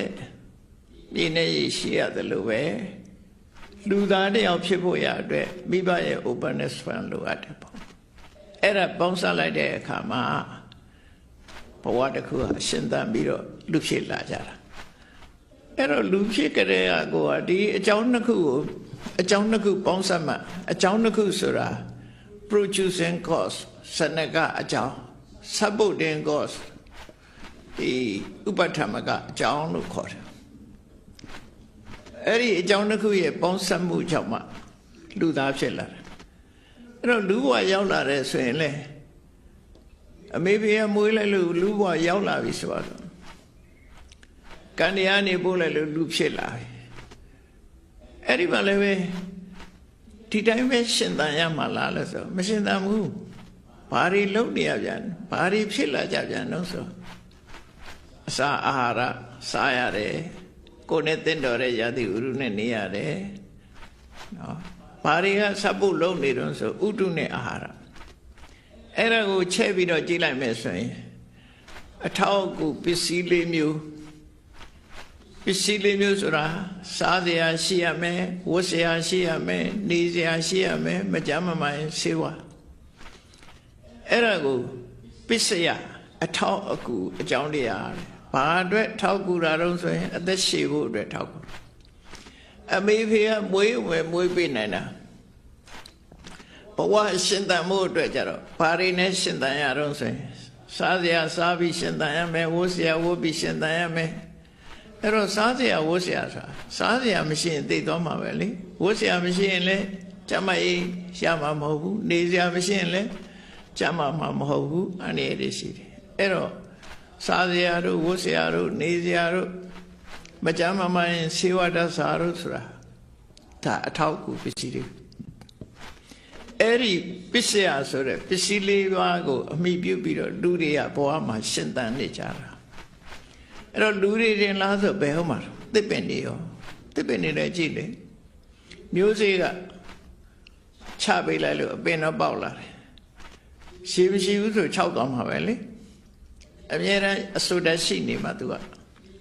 S1: ပြေးနဲ့ရေရှိရတယ်လို့ပဲလူသားတယောက်ဖြစ်ဖို့ရအတွက်မိဘရဲ့ open နဲ့ span လိုအပ်တယ်ပေါ့အဲ့ဒါပေါင်းစပ်လိုက်တဲ့အခါမှာဘဝတစ်ခုဟာရှင်သန်ပြီးတော့လူဖြစ်လာကြတာအဲ့တော့လူဖြစ်ကြတဲ့ကိုကဒီအကြောင်းနှစ်ခုကိုအကြောင်းနှစ်ခုပေါင်းစပ်မှအကြောင်းနှစ်ခုဆိုတာ producing cause စနကအကြောင်း supporting cause ဒီဥပဋ္ဌာမကအကြောင်းလို့ခေါ်တယ်အဲ့ဒီအကြောင်းတစ်ခုရဲ့ပေါင်းစပ်မှုကြောင့်မှလူသားဖြစ်လာတယ်အဲ့တော့လူဘဝရောက်လာတဲ့ဆိုရင်လေအမေဖေကမွေးလိုက်လို့လူဘဝရောက်လာပြီဆိုတော့ကံတရားနေပို့လိုက်လို့လူဖြစ်လာပြီအဲ့ဒီမှာလည်းပဲဒီတိုင်းပဲရှင်သန်ရမှာလားလို့ဆိုမရှင်သန်ဘူးဘာတွေလုံနေရပြန်ဘာတွေဖြစ်လာကြပြန်လို့ဆိုအစာအာဟာရစားရတယ်ကိုယ်နဲ့တင့်တော်တဲ့ရာသီဥတုနဲ့နေရတယ်နော်ဘာတွေကစပ်ဖို့လုံနေတော့ဆိုဥတုနဲ့အာဟာရအဲ့ဒါကိုချဲ့ပြီးတော့ကြည့်လိုက်မယ်ဆိုရင်အထောက်အကူပစ္စည်းလေးမျိုးဆိုတာစားစရာရှိရမယ်ဝတ်စရာရှိရမယ်နေစရာရှိရမယ်မကြမ်းမမိုင်ဆေးဝါးအဲ့ဒါကိုပစ္စယအထောက်အကူအကြောင်းတရားဘာအတွက်ထောက်ကူတာတော့ဆိုရင်အသက်ရှည်ဖို့အတွက်ထောက်ကူအမေဖေကမွေးပေးနိုင်တာဘဝရှင်သန်မှုအတွက်ကြတော့ဘာတွေနဲ့ရှင်သန်ရတော့ဆိုရင်စားစရာစားပြီးရှင်သန်ရမယ်ဝတ်စရာဝတ်ပြီးရှင်သန်ရမယ်အဲ့တော့စားစရာဝတ်စရာဆိုတာစားစရာမရှိရင်သိသွားမှာပဲလေဝတ်စရာမရှိရင်လည်းကျမကြီးရမှာမဟုတ်ဘူးနေစရာမရှိရင်လည်းကျမမှာမဟုတ်ဘူးအနေရရှိတယ်အဲ့တော့စားစရာတို့ဝတ်စရာတို့နေစရာတို့မကျမ်းမရင်ဆေးဝါးတတ်စာတို့ဆိုတာဒါအထောက်အကူပစ္စည်းတွေအဲ့ဒီပစ္စယဆိုတဲ့ပစ္စည်းလေးပါးကိုအမိပြုပြီးတော့လူတွေကဘဝမှာရှင်သန်နေကြတာအဲ့တော့လူတွေတင်လားဆိုဘယ်ဟုတ်မှာသစ်ပင်တွေရောသစ်ပင်တွေလည်းကြည့်လေမျိုးစေ့ကချပေးလိုက်လို့အပင်တော့ပေါက်လာတယ်ရှိမရှိဘူးဆိုခြောက်သွားမှာပဲလေအမြဲတမ်းအစိုးတရှိနေမှာသူက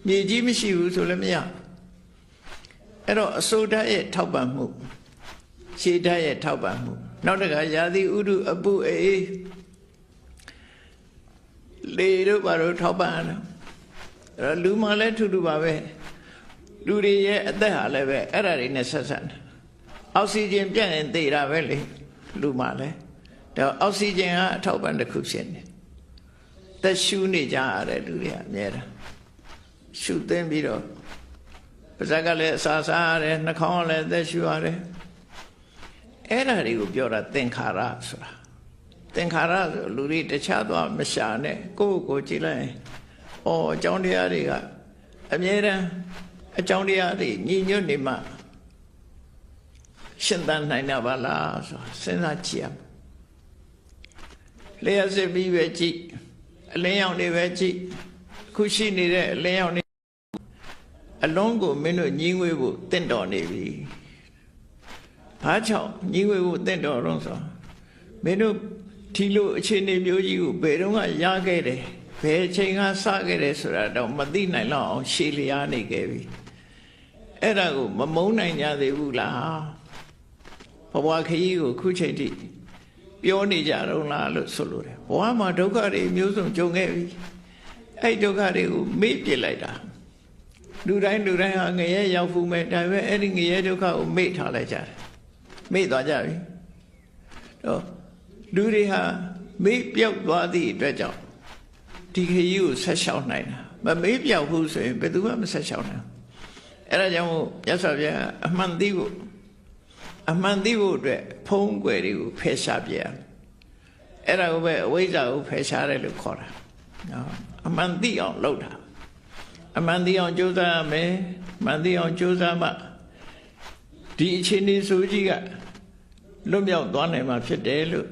S1: မြေကြီးမရှိဘူးဆိုလည်းမရအဲ့တော့အစိုးတရဲ့ထောက်ပံ့မှုရှေးတရဲ့ထောက်ပံ့မှုနောက်တခါရာသီဥတုအပူအေးလေတို့ဘာလို့ထောက်ပံ့ရလဲအဲ့တော့လူမှလည်းထူထူပါပဲလူတွေရဲ့အသက်ဟာလည်းပဲအဲ့ဒါတွေနဲ့ဆက်ဆက်တယ်အောက်ဆီဂျင်ပြတ်ရင်သေတာပဲလေလူမှလည်းဒါအောက်ဆီဂျင်ကအထောက်ပံ့တစ်ခုဖြစ်နေသက်ရှူနေကြရတဲ့လူတွေအများတာရှူသိမ်းပြီးတော့ပါးစပ်ကလည်းအစာစားရတယ်နှာခေါင်းကလည်းသက်ရှူရတယ်အဲ့ဒါတွေကိုပြောတာသင်္ခါရဆိုတာ သင်္ခါရဆိုလူတွေတခြားသွားမရှာနဲ့ကိုယ့်ကိုယ်ကြည့်လိုက်ဩအကြောင်းတရားတွေကအမြဲတမ်းအကြောင်းတရားတွေညီညွတ်နေမှရှင်သန်နိုင်တာပါလားဆိုစဉ်းစားကြည့်ရလျှက်စစ်ပြီးပဲကြည့်အလင်းရောင်တွေပဲကြည့်အခုရှိနေတဲ့အလင်းရောင်တွေအလုံးကိုမင်းတို့ညီငွေဖို့တင့်တော်နေပြီဘာကြောင့်ညီငွေဖို့တင့်တော်တော့ဆိုမင်းတို့ဒီလိုအခြေအနေမျိုးကြီးကိုဘယ်တော့မှရခဲ့တယ်ဘယ်အချိန်ကစခဲ့တယ်ဆိုတာတော့မသိနိုင်တော့အောင်ရှည်လျားနေခဲ့ပြီအဲ့ဒါကိုမမုန်းနိုင်ကြသေးဘူးလားဘဝခရီးကိုခုချိန်ထိပြောနေကြတော့လားလို့ဆိုလို့တယ်ဘဝမှာဒုက္ခတွေမျိုးစုံကြုံခဲ့ပြီအဲ့ဒုက္ခတွေကိုမေ့ပြစ်လိုက်တာလူတိုင်းဟာငရဲရောက်ဖူးမဲ့ဒါပေမဲ့အဲ့ဒီငရဲဒုက္ခကိုမေ့ထားလိုက်ကြတယ်မေ့သွားကြပြီတော့လူတွေဟာမေ့ပြောက်သွားသည့်အတွက်ကြောင့်ဒီခရီးကိုဆက်လျှောက်နိုင်တာမမေ့ပြောက်ဘူးဆိုရင်ဘယ်သူမှမဆက်လျှောက်နိုင်အဲ့ဒါကြောင့်မြတ်စွာဘုရားအမှန်သိဖို့အတွက်ဖုံးကွယ်တွေကိုဖယ်ရှားပြရအဲ့ဒါကိုပဲအဝိဇ္ဇာကိုဖယ်ရှားတယ်လို့ခေါ်တာနော်အမှန်သိအောင်လုပ်တာအမှန်သိအောင်ကြိုးစားရမယ်မှန်သိအောင်ကြိုးစားမှဒီအခြေအနေဆိုကြီးကလွတ်မြောက်သွားနိုင်မှာဖြစ်တယ်လို့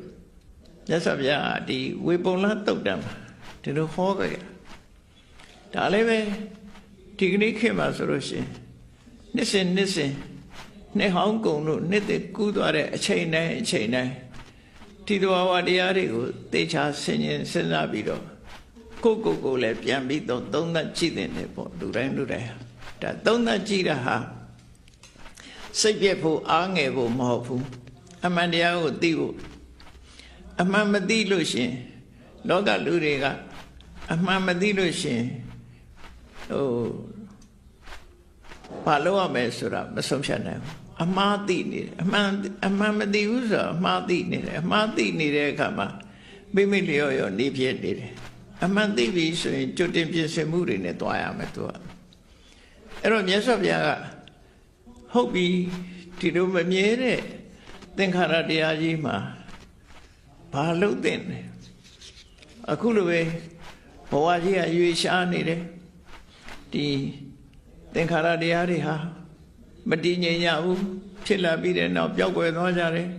S1: မြတ်စွာဘုရားဒီဝေပုံလတုတ်တံမှာဒီလိုဟောကြတယ်ဒါလည်းပဲဒီကနေ့ခေတ်မှာဆိုလို့ရှိရင်နှစ်စဉ်နှစ်ဟောင်းကုန်လို့နှစ်သက်ကူးသွားတဲ့အချိန်တိုင်းဒီသဘာဝတရားတွေကိုသေချာဆင်ခြင်စဉ်းစားပြီးတော့ကိုလည်းပြန်ပြီးတော့သုံးသပ်ကြည့်တဲ့ပေါ့လူတိုင်းဒါသုံးသပ်ကြည့်တာဟာစိတ်ပြည့်ဖို့အားငယ်ဖို့မဟုတ်ဘူးအမှန်တရားကိုသိဖို့အမှန်မသိလို့ရှင်လောကလူတွေကအမှန်မသိလို့ရှင်ဘာလို့ရမယ်ဆိုတာမဆုံးဖြတ်နိုင်ဘူးအမှားသိနေတယ်အမှန်မသိဘူးဆိုတော့အမှားသိနေတယ်အမှားသိနေတဲ့အခါမှာမိလျော်နေဖြစ်နေတယ်အမှန်သိပြီဆိုရင်ကြိုတင်ပြင်ဆင်မှုတွေနဲ့တွားရမယ်သူကအဲ့တော့မြတ်စွာဘုရားကဟုတ်ပြီဒီလိုမမြဲတဲ့သင်္ခါရတရားကြီးမှာဘာလို့သင်လဲအခုလိုပဲဘဝကြီးကရွေရှားနေတယ်ဒီသင်္ခါရတရားတွေဟာမတည်ငြိမ်ကြဘူးဖြစ်လာပြီးတဲ့နောက်ပျောက်ကွယ်သွားကြတယ်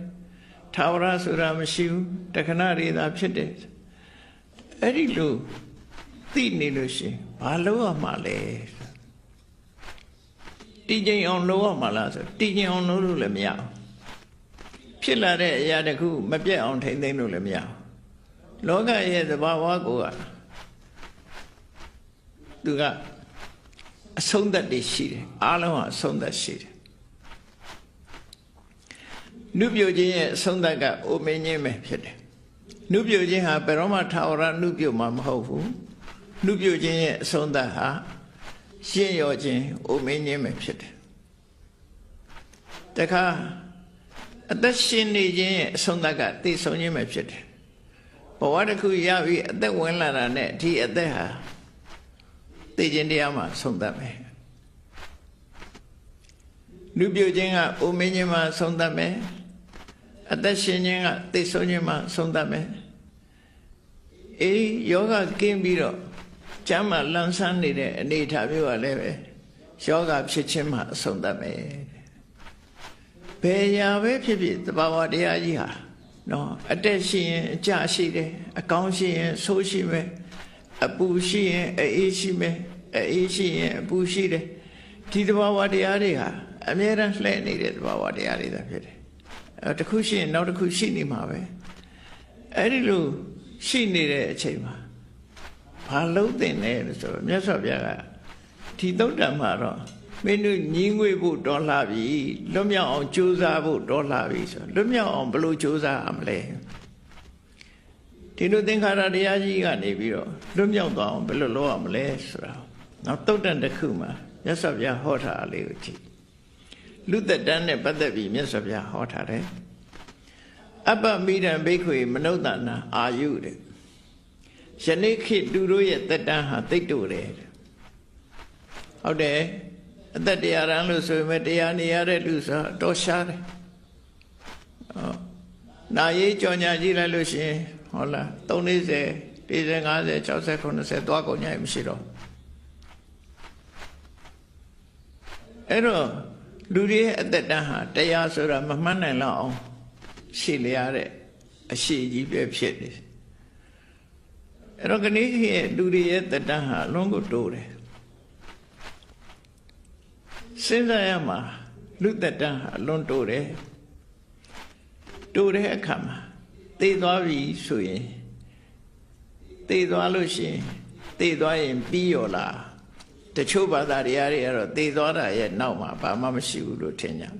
S1: ထာဝရဆိုတာမရှိဘူးတခဏတွေသာဖြစ်တယ်အဲ့ဒီလိုသိနေလို့ရှိရင်ဘာလုပ်ရမှာလဲတည်ငြိမ်အောင်လုပ်ရမှာလားဆိုတည်ငြိမ်အောင်လုပ်လို့လည်းမရဘူးဖြစ်လာတဲ့အရာတခုမပြတ်အောင်ထိမ့်သိမ်းလို့လည်းမရဘူးလောကရဲ့သဘာဝကိုကသူကအဆုံးသတ်တွေရှိတယ်အားလုံးကအဆုံးသတ်ရှိတယ်နုပြိုခြင်းရဲ့အဆုံးသတ်ကအိုမင်းခြင်းပဲဖြစ်တယ်နုပြိုခြင်းဟာဘယ်တော့မှထာဝရနုပြိုမှာမဟုတ်ဘူးနုပြိုခြင်းရဲ့အဆုံးသတ်ဟာရှင်းရောခြင်းအိုမင်းခြင်းပဲဖြစ်တယ်တခါအသက်ရှင်နေခြင်းရဲ့အဆုံးသတ်ကသိဆုံးခြင်းပဲဖြစ်တယ်ဘဝတစ်ခုရပြီးအသက်ဝင်လာတာနဲ့ဒီအသက်ဟာသိခြင်းတရားမှာဆုံးသတ်မယ်လူပြုခြင်းကအိုမင်းခြင်းမှာဆုံးသတ်မယ်အသက်ရှင်ခြင်းကသိဆုံးခြင်းမှာဆုံးသတ်မယ်အေးယောဂကင်းပြီးတော့ကျမ်းမှာလန်းဆန်းနေတဲ့အနေအထားမျိုးကလည်းပဲယောဂဖြစ်ခြင်းမှာအဆုံးသတ်မယ်ဘယ်ရာပဲဖြစ်ဖြစ်သဘာဝတရားကြီးဟာနော်အတက်ရှိရင်အကျရှိတယ်အကောင်းရှိရင်ဆိုးရှိမယ်အပူရှိရင်အေးရှိမယ်အေးရှိရင်အပူရှိတယ်ဒီသဘာဝတရားတွေဟာအမြဲတမ်းလှည့်နေတဲ့သဘာဝတရားတွေသာဖြစ်တယ်အဲတစ်ခုရှိရင်နောက်တစ်ခုရှိနေမှာပဲအဲ့ဒီလိုရှိနေတဲ့အချိန်မှာဘာလုံးသင်လဲလို့ဆိုတော့မြတ်စွာဘုရားကဒီသုတ်တံမှာတော့မင်းတို့ညီငွေဖို့တော်လှပြီလွတ်မြောက်အောင်ကြိုးစားဖို့တော်လှပြီဆိုလွတ်မြောက်အောင်ဘယ်လိုကြိုးစားရမလဲဒီလိုသင်္ခါရတရားကြီးကနေပြီးတော့လွတ်မြောက်သွားအောင်ဘယ်လိုလုပ်ရမလဲဆိုတာနောက်သုတ်တံတစ်ခုမှာမြတ်စွာဘုရားဟောထားတာလေးကိုကြည့်လူသက်တမ်းနဲ့ပတ်သက်ပြီးမြတ်စွာဘုရားဟောထားတယ်အပ္ပမိဒံဘိက္ခွေမနုဿာနာအာယုတဲ့ယနေ့ခေတ်သူတို့ရဲ့သက်တမ်းဟာသိပ်တိုတယ်ဟုတ်တယ်အသက်တရားရန်လို့ဆိုရင်တရားနေရတဲ့လူဆိုတော့ရှားတယ် နာရေးကြော်ညာကြည့်လိုက်လို့ရှိရင်ဟုတ်လား30 40 50 60 90သွားကုန်ညာမရှိတော့အဲ့တော့လူတွေရဲ့အသက်တန်းဟာတရားဆိုတာမမှန်းနိုင်လောက်အောင်ရှိလျားတဲ့အရှိကြီးပဲဖြစ်တယ်အဲ့တော့ခဏရဲ့လူတွေရဲ့သက်တန်းဟာအလွန်ကိုတိုးတယ်စဉ်းစားရမှာလူသက်တန်းဟာအလွန်တိုးတယ်တိုးတဲ့အခါမှာသိသွားပြီဆိုရင်သိသွားလို့ရှိရင်သိသွားရင်ပြီးရောလားတချို့ဘာသာတရားတွေကတော့သိသွားတာရဲ့နောက်မှာဘာမှမရှိဘူးလို့ထင်ကြတယ်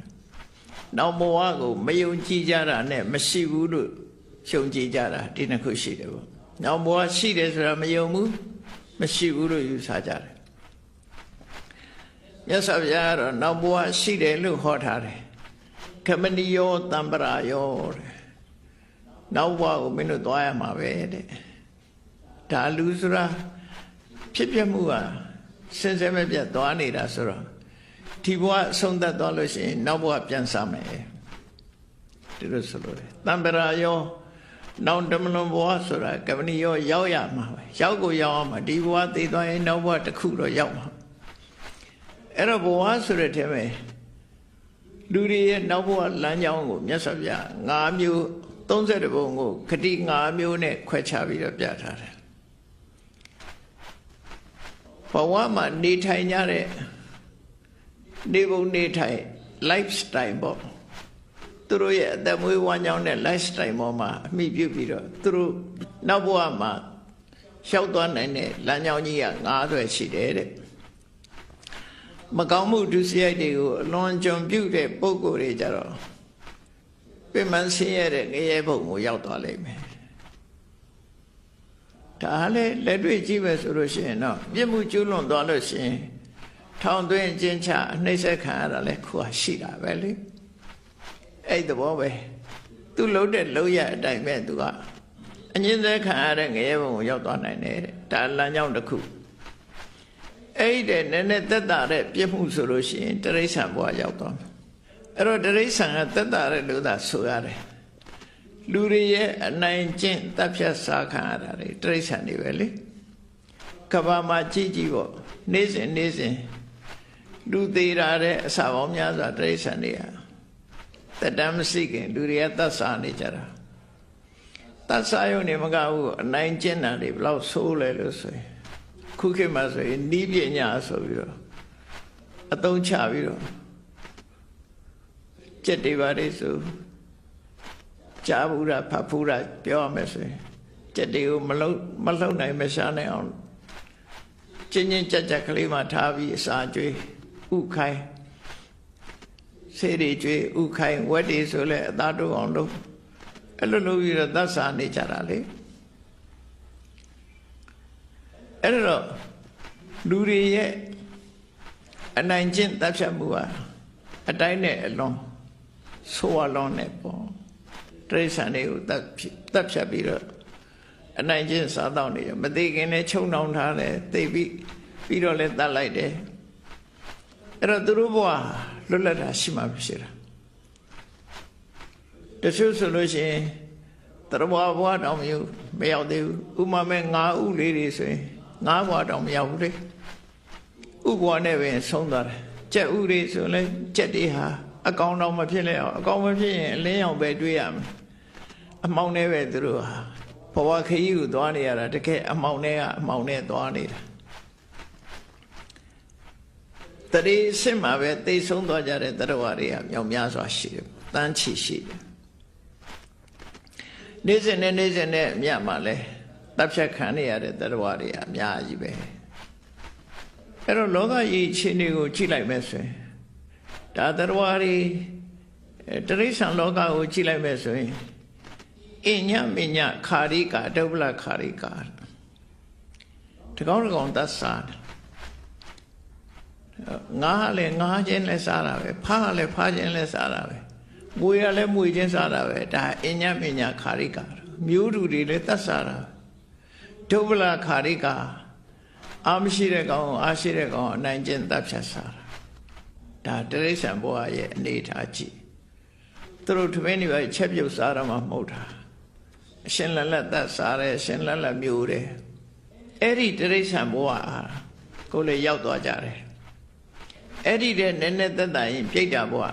S1: နောက်ဘဝကိုမယုံကြည်ကြတာနဲ့မရှိဘူးလို့ရှုံကြည်ကြတာဒီနှစ်ခုရှိတယ်ပေါ့နောက်ဘဝရှိတယ်ဆိုတာမယုံဘူးမရှိဘူးလို့ယူဆကြတယ်မြတ်စွာဘုရားကတော့နောက်ဘဝရှိတယ်လို့ဟောထားတယ်ခမဏီယောတံပရာယောတဲ့နောက်ဘဝကိုမင်းတို့သွားရမှာပဲတဲ့ဒါလူဆိုတာဖြစ်ပြမှုဟာစင်စဲမပြတ်သွားနေတာဆိုတော့ဒီဘဝအဆုံးသတ်သွားလို့ရှိရင်နောက်ဘဝပြန်စားမယ်ဒီလိုဆိုလို့တံပရာယောနောက်တမလွန်ဘဝဆိုတာကမဏီယောရောက်ရမှာပဲရောက်ကိုရောက်အောင်မှာဒီဘဝသိသွားရင်နောက်ဘဝတစ်ခုတော့ရောက်မှာအဲ့တော့ဘဝဆိုတဲ့ထဲမှာလူတွေရဲ့နောက်ဘဝလမ်းကြောင်းကိုမြတ်စွာဘုရား5မျိုး30ပုံကိုခတိ5မျိုးနဲ့ခွဲခြားပြီးတော့ပြထားတယ်ဘဝမှာနေထိုင်ကြတဲ့နေပုံနေထိုင် lifestyle ပေါ့သူတို့ရဲ့အသက်မွေးဝမ်းကြောင်းတဲ့ lifestyle ပေါ်မှာအမိပြုပြီးတော့သူတို့နောက်ဘဝမှာလျှောက်သွားနိုင်တဲ့လမ်းကြောင်းကြီးက9 ဆွဲရှိတယ်တဲ့မကောင်းမှုဒုစရိုက်တွေကိုအလွန်ကြုံပြုတဲ့ပုဂ္ဂိုလ်တွေကြတော့ပြမဆင်းရဲတဲ့ငရဲဘုံကိုရောက်သွားလိမ့်မယ်ဒါလည်းလက်တွေ့ကြည့်ပဲဆိုလို့ရှိရင်တော့ပြစ်မှုကျူးလွန်သွားလို့ရှိရင်ထောင်သွင်းကျဉ်းချအနှိမ့်ဆက်ခံရတာလည်းခုဟာရှိတာပဲလေအဲ့သဘောပဲသူလှုပ်တဲ့လှုပ်ရအတိုင်းပဲသူကအငြင်းသက်ခံရတဲ့ငရဲဘုံကိုရောက်သွားနိုင်တယ်တဲ့ဒါလမ်းကြောင်းတစ်ခုအဲ့ဒီနည်းနည်းသက်သာတဲ့ပြစ်မှုဆိုလို့ရှိရင်တိရစ္ဆာန်ဘဝရောက်သွားမယ်အဲ့တော့တိရစ္ဆာန်ကသက်သာတဲ့လို့သာဆိုရတယ်လူတွေရဲ့အနိုင်ကျင့်တပ်ဖြတ်စားခံရတာတွေတိရစ္ဆာန်တွေပဲလေကဘာမှာကြည့်ကြည့်ပေါ့နေ့စဉ်လူသေးတာတဲ့အစာပေါင်းများစွာတိရစ္ဆာန်တွေကသက်တမ်းမရှိခင်လူတွေကသတ်စားနေကြတာသတ်စားရုံနဲ့မကဘူးအနိုင်ကျင့်တာတွေဘယ်လောက်ဆိုးလဲလို့ဆိုရင်ခုခေတ်မှာဆိုရင်နီးပညာဆိုပြီးတော့အသုံးချပြီးတော့ကြက်တွေပါလေဆိုကြားဘူးတာဖတ်ဘူးတာပြောရမယ်ဆိုရင်ကြက်တွေကိုမလှုပ်နိုင်မရှားနိုင်အောင်ချင်းကြက်ကလေးမှထားပြီးအစာကျွေးဥခိုင်းဆေးတွေကျွေးဥခိုင်းဝက်တွေဆိုလဲအသားတိုးအောင်လုပ်အဲ့လိုလုပ်ပြီးတော့သတ်စားနေကြတာလေအဲ့တော့လူတွေရဲ့အနိုင်ကျင့်တပ်ဖြတ်မှုဟာအတိုင်းနဲ့အလွန်ဆိုးအလွန်နဲ့ပေါ့တိရစ္ဆာန်တွေကိုတပ်ဖြတ်ပြီးတော့အနိုင်ကျင့်စားတော့နေရမသိခင်နဲ့ချုံနှောင်ထားတယ်သိပြီးတော့လည်းတတ်လိုက်တယ်အဲ့တော့သူတို့ဘဝလွတ်လပ်တာရှိမှဖြစ်တာတချို့ဆိုလို့ရှိရင်တရဘဝတောင်မရောက်သေးဘူးဥမာမဲ့9 ဦးလေးတွေဆိုရင်9 ဘဝတောင်မရောက်ဘူးလေဥဘဝနဲ့ပဲဆုံးသွားတယ်ကြက်ဥတွေဆိုလဲကြက်တွေဟာအကောင်တော့မဖြစ်လဲအောင်အကောင်မဖြစ်ရင်အလင်းရောင်ပဲတွေးရမယ်အမောင်နဲ့ပဲသူတို့ဟာဘဝခရီးကိုသွားနေရတာတကယ်အမောင်နဲ့သွားနေတာတတိစစ်မှာပဲသိဆုံးသွားကြတဲ့တရဝတွေကမြောက်များစွာရှိတယ်တန်းချီရှိတယ်နေ့စဉ်နဲ့အမြတ်မှာလဲတပ်ဖြတ်ခံနေရတဲ့တရဝတွေအများကြီးပဲအဲ့တော့လောကကြီးအခြေအနေကိုကြည့်လိုက်မယ်ဆိုရင်ဒါတရဝတွေတိရစ္ဆာန်လောကကိုကြည့်လိုက်မယ်ဆိုရင်အညမညခာရိကာဒုဗ္ဗလခာရိကာတကောင်းသတ်စားတယ်ငါးလည်းငါးချင်းလည်းစားတာပဲဖားလည်းဖားချင်းလည်းစားတာပဲမွေရလည်းမွေချင်းစားတာပဲဒါအညမညခာရိကာမျိုးတူတွေလည်းသတ်စားတာဒုဗ္ဗလခာရိကာအာမရှိတဲ့ကောင်အာရှိတဲ့ကောင်အနိုင်ကျင့်သတ်ဖြတ်စားတာဒါတိရစ္ဆာန်ဘဝရဲ့အနေထားကြည့်သူ သူတို့ထမင်းတွေပဲချက်ပြုတ်စားရမှာမဟုတ်တာအရှင်လက်လက်သက်စားတယ်အရှင်လက်လက်မျိုးတယ်အဲ့ဒီတိရစ္ဆာန်ဘဝကိုလည်းရောက်သွားကြတယ်အဲ့ဒီတဲ့နည်းနည်းသက်သာရင်ပြိတ္တာဘဝ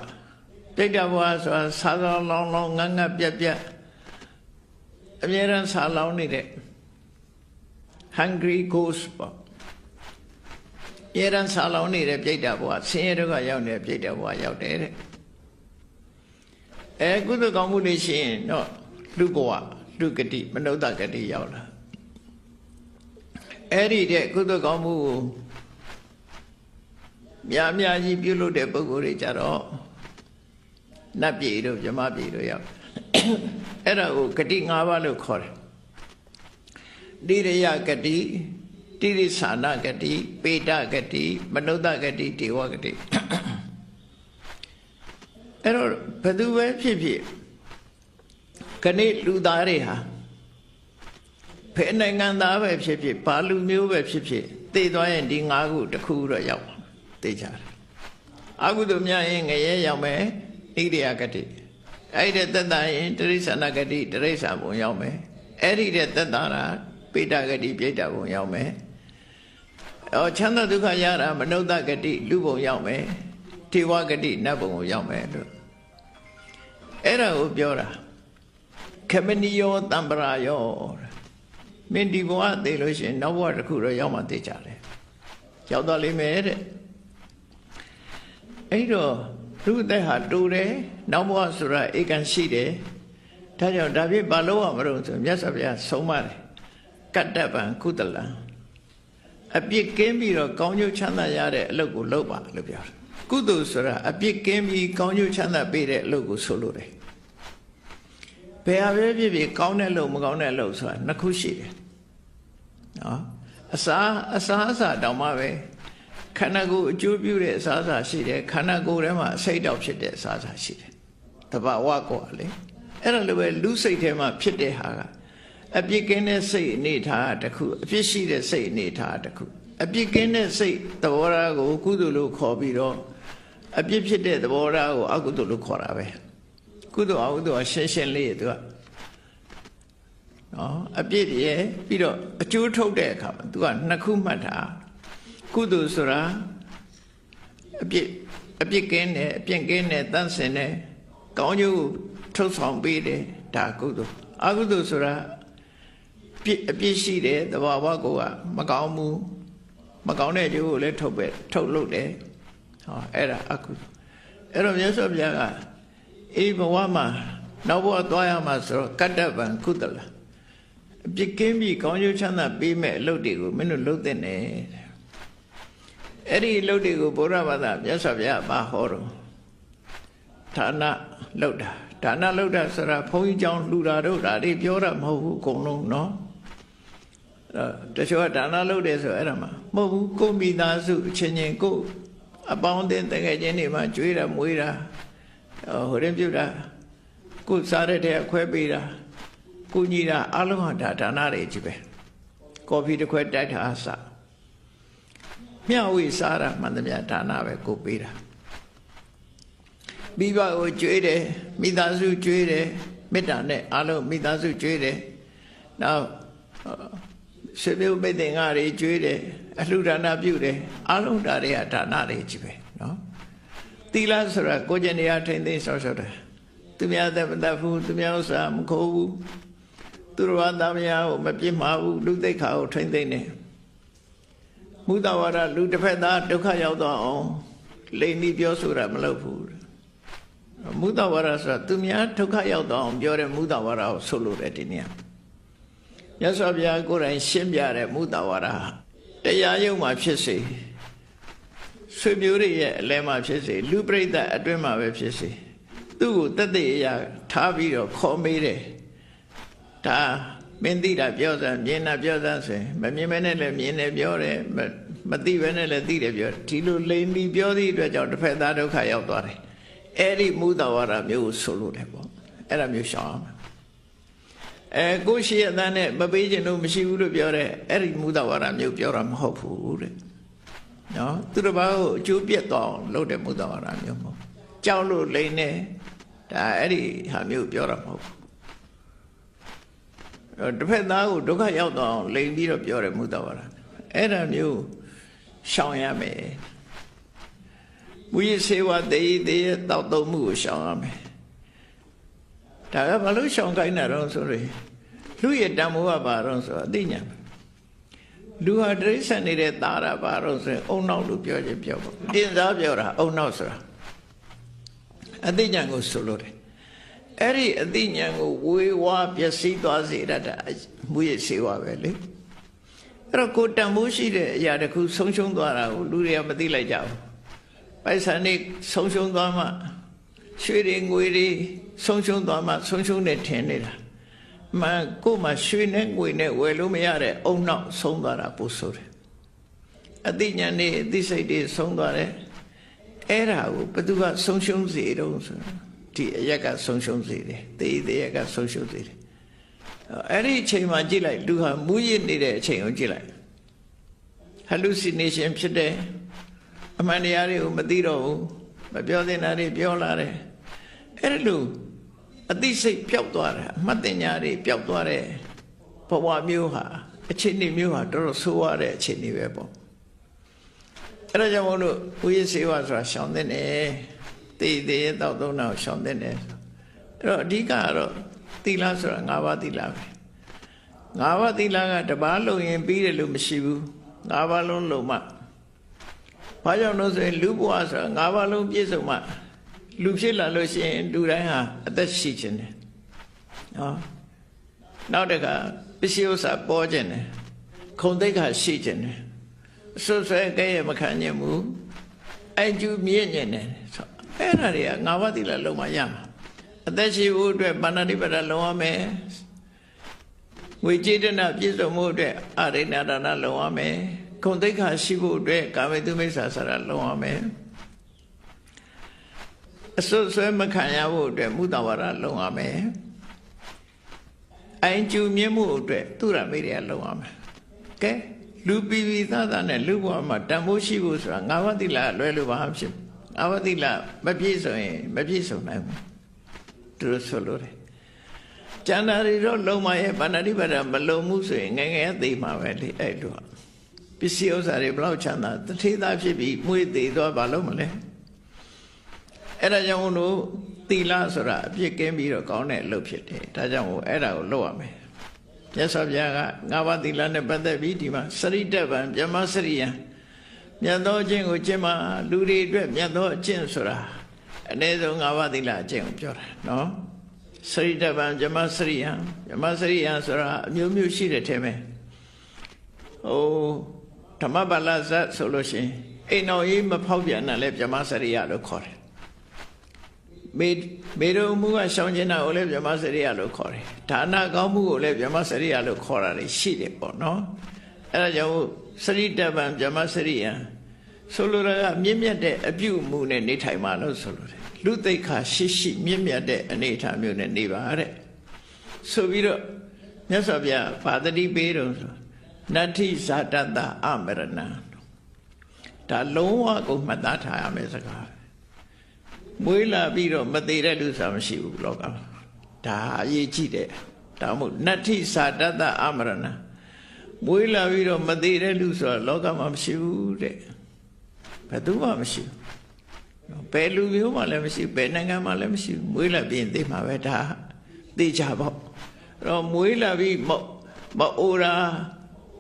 S1: ဆိုတာစားလောင်းလောင်းငတ်ငတ်ပြက်ပြက်အမြဲတမ်းစားလောင်းနေတဲ့ hungry ghost ပေါ့အမြဲတမ်းစားလောင်းနေတဲ့ပြိတ္တာဘဝဆင်းရဲဒုက္ခရောက်နေတဲ့ပြိတ္တာဘဝရောက်တယ်တဲ့ကုသိုလ်ကောင်းမှုတွေရှိရင်တော့လူဘဝလူဂတိမနုဿဂတိရောက်လာအဲ့ဒီတဲ့ကုသိုလ်ကောင်းမှုကိုများများကြီးပြုလုပ်တဲ့ပုဂ္ဂိုလ်တွေကြတော့နတ်ပြည်တို့ဗြဟ္မပြည်တို့ရောက်အဲ့ဒါကိုဂတိ၅ပါးလို့ခေါ်တယ်တိရိယဂတိတိရိစ္ဆာနဂတိပေတဂတိမနုဿဂတိဒေဝဂတိအဲ့တော့ဘယ်သူပဲဖြစ်ဖြစ်ခဏလူသားတွေဟာဖယ်နိုင်ငံသားပဲဖြစ်ဖြစ်ဘာလူမျိုးပဲဖြစ်ဖြစ်သိသွားရင်ဒီ၅ခုတစ်ခုတော့ရောက်သိကြတယ်အကုသိုလ်များရင်ငရဲရောက်မယ်ဣရိယာဂတိအဲ့ဒီသက်သာရင်တိရိစ္ဆာနဂတိတိရိစ္ဆာန်ဘုံရောက်မယ်အဲ့ဒီတဲ့သက်သာတာပိဋကဂတိပြိဋ္ဌာဘုံရောက်မယ်ချမ်းသာဒုက္ခရတာမနုဿဂတိလူဘုံရောက်မယ်ထေဝဂတိနတ်ဘုံကိုရောက်မယ်လို့အဲ့ဒါကိုပြောတာခမနိယောတံပရာယောမင်းဒီဘဝသိလို့ရှိရင်နောက်ဘဝတစ်ခုတော့ရောက်မှသိကြတယ်ရောက်သွားလိမ့်မယ်တဲ့အဲ့တော့လူအသက်ဟာတူတယ်နောက်ဘဝဆိုတာဧကန်ရှိတယ်ဒါကြောင့်ဒါဖြစ်ဘာလို့ရမလို့ဆိုမြတ်စွာဘုရားဆုံးမတယ်ကတ္တပံကုသလံအပြစ်ကင်းပြီးတော့ကောင်းကျိုးချမ်းသာရတဲ့အလုပ်ကိုလုပ်ပါလို့ပြောတယ်ကုသိုလ်ဆိုတာအပြစ်ကင်းပြီးကောင်းကျိုးချမ်းသာပေးတဲ့အလုပ်ကိုဆိုလိုတယ်ဘယ်ဟာပဲဖြစ်ဖြစ်ကောင်းတဲ့အလုပ်မကောင်းတဲ့အလုပ်ဆိုတာနှစ်ခုရှိတယ်နော်အစာတောင်မှပဲခန္ဓာကိုယ်အကျိုးပြုတဲ့အစားအစာရှိတယ်ခန္ဓာကိုယ်ထဲမှာအစိတ်တောက်ဖြစ်တဲ့အစားအစာရှိတယ်တဘာဝကောလေအဲ့ဒါလိုပဲလူစိတ်ထဲမှာဖြစ်တဲ့ဟာကအပြစ်ကင်းတဲ့စိတ်အနေထားတစ်ခုအပြစ်ရှိတဲ့စိတ်အနေထားတစ်ခုအပြစ်ကင်းတဲ့စိတ်သဘောထားကိုကုသိုလ်လို့ခေါ်ပြီးတော့အပြစ်ဖြစ်တဲ့သဘောထားကိုအကုသိုလ်လို့ခေါ်တာပဲကုသိုလ်အကုသိုလ်ရှင်းရှင်းလေးသူကနော်အပြစ်ရဲ့ပြီးတော့အကျိုးထုတ်တဲ့အခါမှာသူကနှစ်ခုမှတ်တာကုသိုလ်ဆိုတာအပြစ်ကင်းတယ်အပြစ်ကင်းတယ်တန့်စင်တယ်ကောင်းကျိုးထုတ်ဆောင်ပေးတယ်ဒါကုသိုလ်အကုသိုလ်ဆိုတာအပြစ်ရှိတယ်သဘာဝကိုကမကောင်းဘူးမကောင်းတဲ့ကျိုးကိုလည်းထုတ်လုပ်တယ်ဟောအဲ့ဒါအကုသိုလ်အဲ့တော့မြတ်စွာဘုရားကအေးဘဝမှာနောက်ဘဝသွားရမှာဆိုတော့ကတ္တဗံကုသလအပြစ်ကင်းပြီးကောင်းကျိုးချမ်းသာပေးမဲ့အလုပ်တွေကိုမင်းတို့လုပ်တဲ့နဲ့အဲ့ဒီအလုပ်တွေကိုဘုရားဘာသာမြတ်စွာဘုရားဘာဟောတော့ဌာနလုပ်တာဒါနလုပ်တာဆိုတာဘုန်းကြီးကျောင်းလှူတာတို့ဒါတွေပြောတာမဟုတ်ဘူးအကုန်လုံးနော်တချို့ကဒါနလုပ်တယ်ဆိုအဲ့ဒါမှမဟုတ်ဘူးကိုမိသားစုအချင်းချင်းကိုအပေါင်းအသင်းတကယ်ချင်းတွေမှာကြွေးတာမွေးတာဟိုရင်ပြုတာကိုစားတဲ့တဲ့ခွဲပေးတာကိုညီတာအလုံးဟာဒါနတွေကြီးပဲကော်ဖီတစ်ခွဲတိုက်တာအစမျှဝေစားတာမှန်သမျှဒါနပဲကိုပေးတာမိဘကိုကြွေးတယ်မိသားစုကြွေးတယ်မေတ္တာနဲ့အလုံးမိသားစုကြွေးတယ်နောက်ဆွေမျိုးမိတ်တင်္ဂါတွေကြွေးတယ်အလှူဒါနပြုတယ်အလုံးဒါတွေကဒါနတွေကြီးပဲနော်သီလဆိုတာကိုယ်ကျင်တရားထိမ့်သိမ်းဆောက်ရှောက်တယ်သူများသက်မသက်ဘူးသူများဥစ္စာမခိုးဘူးသူတော်ဘာသားများကိုမပြစ်မှားဘူးလူသိက္ခာကိုထိမ့်သိမ်းတယ်မုဒ္ဒဝါဒလူတစ်ဖက်သားဒုက္ခရောက်တော့အောင်လိမ်ပြီးပြောဆိုတာမလုပ်ဘူးမုဒ္ဒဝါဒဆိုတာသူများဒုက္ခရောက်တော့အောင်ပြောတဲ့မုဒ္ဒဝါဒကိုဆိုလိုတယ်ဒီနေ့မြတ်စွာဘုရားကိုယ်တိုင်ရှင်းပြတဲ့မုဒ္ဒဝါဒတရားရုံမှာဖြစ်စေဆွေမျိုးတွေရဲ့အလဲမှာဖြစ်စေလူပရိသတ်အတွင်းမှာပဲဖြစ်စေသူ့ကိုတသက်အရာထားပြီးတော့ခေါ်မေးတယ်ဒါမင်းသိတာပြောစမ်းမြင်တာပြောစမ်းဆိုရင်မမြင်မဲနဲ့လည်းမြင်တယ်ပြောတယ်မသိပဲနဲ့လည်းသိတယ်ပြောဒီလိုလိမ်ပြီးပြောသည့်အတွက်ကြောင့်တစ်ဖက်သားဒုက္ခရောက်သွားတယ်အဲ့ဒီမုဒ္ဒဝါဒမျိုးကိုဆိုလို့တယ်ပေါ့အဲ့ဒါမျိုးရှောင်အောင်ကိုရှိရတဲ့နဲ့မပေးခြင်းလို့မရှိဘူးလို့ပြောတယ်အဲ့ဒီမုဒ္ဒဝါဒမျိုးပြောတာမဟုတ်ဘူးတဲ့နော်သူတစ်ပါးကိုအကျိုးပြတ်သွားအောင်လုပ်တဲ့မုဒ္ဒဝါဒမျိုးမဟုတ်ကြောက်လို့လိမ်နေ ဒါအဲ့ဒီဟာမျိုးပြောတာမဟုတ်ဘူးတစ်ဖက်သားကိုဒုက္ခရောက်တော့လိန်ပြီးတော့ပြောတယ်မုဒ္ဒဝါဒအဲ့ဒါမျိုးရှောင်ရမယ်မူရစေဝတေးတေးတောက်သုံးမှုကိုရှောင်ရမယ်ဒါကဘာလို့ရှောင်ခိုင်းတာတော့ဆိုရင်လူရဲ့တန်ဖိုးကဘာတော့ဆိုအသိဉာဏ်လူဟာတိရစ္ဆာန်နေတဲ့သားတာဘာတော့ဆိုရင်အုံနောက်လို့ပြောခြင်းပြောပေါ့တင်စားပြောတာအုံနောက်ဆိုတာအသိဉာဏ်ကိုဆိုလို့တယ်အဲ့ဒီအသိဉာဏ်ကိုဝေဝါပျက်စီးသွားစေတတ်တာမူရစေဝပဲလေအဲ့တော့ကိုတန်ဖိုးရှိတဲ့အရာတစ်ခုဆုံးရှုံးသွားတာကိုလူတွေကမသိလိုက်ကြဘူးပိုက်ဆံနေဆုံးရှုံးသွားမှရွှေတွေငွေတွေဆုံးရှုံးသွားမှဆုံးရှုံးနေထင်နေတာမှန်ကိုမှရွှေနဲ့ငွေနဲ့ဝယ်လို့မရတဲ့အုံနောက်ဆုံးသွားတာပို့ဆိုတယ်အသိဉာဏ်နဲ့အသိစိတ်တွေဆုံးသွားတယ်အဲ့ဒါကိုဘသူကဆုံးရှုံးစေတော့ဆိုဒီအရက်ကဆုံးရှုံးစေတယ်တေးတဲ့ရက်ကဆုံးရှုံးစေတယ်အဲ့ဒီအချိန်မှာကြည့်လိုက်လူဟာမူရစ်နေတဲ့အချိန်ကိုကြည့်လိုက် hallucination ဖြစ်တယ်အမှန်တရားတွေကိုမသိတော့ဘူးမပြောသင့်တာတွေပြောလာတယ်အဲ့လိုအသိစိတ်ပျောက်သွားတာအမှတ်တင်ညာတွေပျောက်သွားတဲ့ဘဝမျိုးဟာအခြေအနေမျိုးဟာတော်တော်ဆိုးရတဲ့အခြေအနေပဲပေါ့အဲ့ဒါကြောင့်မို့လို့ဝိရစေဝဆိုတာရှောင်တဲ့တယ်တေးသေးတောက်သုံးတာကိုရှောင်တဲ့တယ်အဲ့တော့အဓိကကတော့သီလဆိုတာ၅ပါးသီလပဲ၅ပါးသီလကတပါးလုံးရင်ပြီးတယ်လို့မရှိဘူး၅ပါးလုံးလုံးမှဘာကြောင့်လို့ဆိုရင်လူဘဝဆိုတာ၅ပါးလုံးပြည့်စုံမှလူဖြစ်လာလို့ရှိရင်လူတိုင်းဟာအသက်ရှိခြင်းတယ်နော်နောက်တစ်ခါပစ္စည်းဥစ္စာပေါ်ခြင်းတယ်ခုံသိက္ခာရှိခြင်းတယ်ဆွဆွဲကဲရမခံညင်ဘူးအကျူမြင့်ညင်တယ်အဲ့ဒါတွေကငါးပါးသီလလုံးမရမှာအသက်ရှိဖို့အတွက်ပါဏာတိပဒလုံးရမယ်ငွေကြေးတနာပြည့်စုံမှုအတွက်အရိဏဒါနလုံးရမယ်ခုံသိက္ခာရှိဖို့အတွက်ကာမေတုမိစ္ဆာဆရာလုံးရမယ်အစွတ်ဆွဲမခံရဖို့အတွက်မုဒ္ဒဝါဒလုံးရမယ်အင်ကျူမြင့်မှုအတွက်သူရမေရလုံးရမယ်ကဲလူပီပီသားသားနဲ့လူဘဝမှာတန်ဖိုးရှိဖို့ဆိုတာငါးပါးသီလလွဲလို့ဘာမှဖြစ်ငါးပါးသီလမပြည့်စုံရင်မပြည့်စုံနိုင်ဘူးသူတို့ဆိုလို့တယ်ကျန်တာတွေတော့လုံးမရဲ့ပါဏာတိပါဒမလုံးမှုဆိုရင်ငယ်ငယ်သိမှာပဲလေအဲ့လိုပစ္စည်းဥစ္စာတွေဘလောက်ချမ်းသာတထေးသားဖြစ်ပြီးမွေးသေးသွားဘာလို့မလဲအဲ့ဒါကြောင့်မို့လို့သီလဆိုတာအပြစ်ကင်းပြီးတော့ကောင်းတဲ့အလုပ်ဖြစ်တယ်ဒါကြောင့်မို့အဲ့ဒါကိုလုပ်ရမယ်မြတ်စွာဘုရားကငါးပါးသီလနဲ့ပတ်သက်ပြီးဒီမှာစရိတ္တဗံဗြဟ္မစရိယံမြတ်သောအကျင့်ကိုကျင့်မှလူတွေအတွက်မြတ်သောအကျင့်ဆိုတာအနည်းဆုံးငါးပါးသီလအကျင့်ကိုပြောတာနော်စရိတ္တဗံဗြဟ္မစရိယံဗြဟ္မစရိယံဆိုတာအမျိုးမျိုးရှိတဲ့ထဲမှာဓမ္မပါဠဇတ်ဆိုလို့ရှိရင်အိမ်တော်ကြီးမဖောက်ပြန်တာလဲဗြဟ္မစရိယလို့ခေါ်တယ်မေရုံမှုကရှောင်ကျင်တာကိုလည်းဗြဟ္မစရိယလို့ခေါ်တယ်ဒါနကောင်းမှုကိုလည်းဗြဟ္မစရိယလို့ခေါ်တာရှိတယ်ပေါ့နော်အဲ့ဒါကြောင့်စရိတ္တဗံဗြဟ္မစရိယံဆိုလိုတာကမြင့်မြတ်တဲ့အပြုအမူနဲ့နေထိုင်ပါလို့ဆိုလိုတယ်လူသိက္ခာရှိရှိမြင့်မြတ်တဲ့အနေအထားမျိုးနဲ့နေပါတဲ့ဆိုပြီးတော့မြတ်စွာဘုရားဗာတတိပေးတော့နတ္ထိဇာတတအမရဏံဒါလုံးဝကိုမှတ်သားထားရမယ်စကားမွေးလာပြီးတော့မသေးတဲ့လူဆိုတာမရှိဘူးလောကမှာဒါအရေးကြီးတယ်ဒါမို့နတ္ထိဇာတတအမရဏံမွေးလာပြီးတော့မသေးတဲ့လူဆိုတာလောကမှာမရှိဘူးတဲ့ဘယ်သူမှမရှိဘူးဘယ်လူမျိုးမှလည်းမရှိဘူးဘယ်နိုင်ငံမှလည်းမရှိဘူးမွေးလာပြီးရင်သိမှာပဲဒါသိကြပေါ့အဲ့တော့မွေးလာပြီးမအိုရာ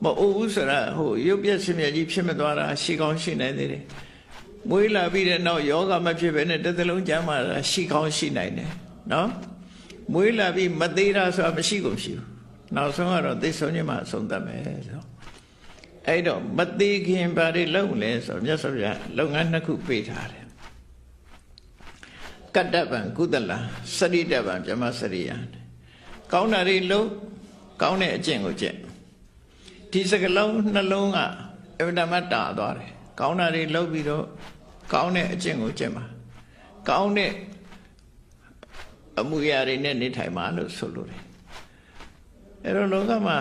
S1: မအိုဘူးဆိုတာဟိုရုပ်ပြက်စင်မြက်ကြီးဖြစ်မသွားတာရှိကောင်းရှိနိုင်သေးတယ်မွေးလာပြီးတဲ့နောက်ယောဂမဖြစ်ဘဲနဲ့တစ်သလုံးကျမ်းမာတာရှိကောင်းရှိနိုင်တယ်နော်မွေးလာပြီးမသေးတာဆိုတာမရှိကုန်ရှိဘူးနောက်ဆုံးကတော့သိဆုံးခြင်းမှအဆုံးသတ်မယ်ဆိုအဲ့တော့မသေးခင်ဘာတွေလုပ်လဲဆိုမြတ်စွာဘုရားလုပ်ငန်းနှစ်ခုပေးထားတယ်ကတ္တဗံကုသလစရိတ္တဗံဗြဟ္မစရိယံကောင်းတာတွေလုပ်ကောင်းတဲ့အကျင့်ကိုကျင့်ဒီစကလုံးနှလုံးကအဗ္ဗဓမ္မတာသွားတယ်ကောင်းတာတွေလုပ်ပြီးတော့ကောင်းတဲ့အကျင့်ကိုကျင့်ပါကောင်းတဲ့အမှုရာတွေနဲ့နေထိုင်ပါလို့ဆိုလိုတယ်အဲ့တော့လောကမှာ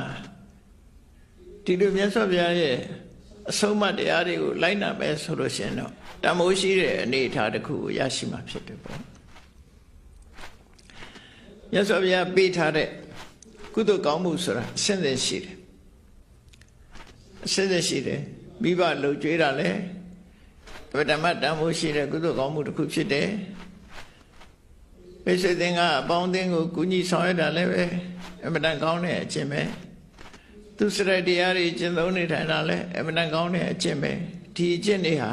S1: ဒီလိုမြတ်စွာဘုရားရဲ့အဆုံးအမတရားတွေကိုလိုက်နာမယ်ဆိုလို့ရှိရင်တော့တမိုးရှိတဲ့အနေအထားတစ်ခုကိုရရှိမှာဖြစ်တယ်ပေါ့ မြတ်စွာဘုရားပေးထားတဲ့ကုသိုလ်ကောင်းမှုဆိုတာအစဉ်စဉ်ရှိတယ်အစဉ်စဉ်ရှိတယ်မိဘလှုပ်ကြွေးတာလဲဓမ္မတန်ဖိုးရှိတဲ့ကုသိုလ်ကောင်းမှုတစ်ခုဖြစ်တယ်မိတ်ဆွေသင်္ကအပေါင်းအသင်းကိုကူညီဆောင်ရွက်တာလည်းပဲအမှန်တန်ကောင်းတဲ့အကျင့်ပဲသူစရိုက်တရားတွေကျင့်သုံးနေထိုင်တာလည်းအမှန်တန်ကောင်းတဲ့အကျင့်ပဲဒီအကျင့်တွေဟာ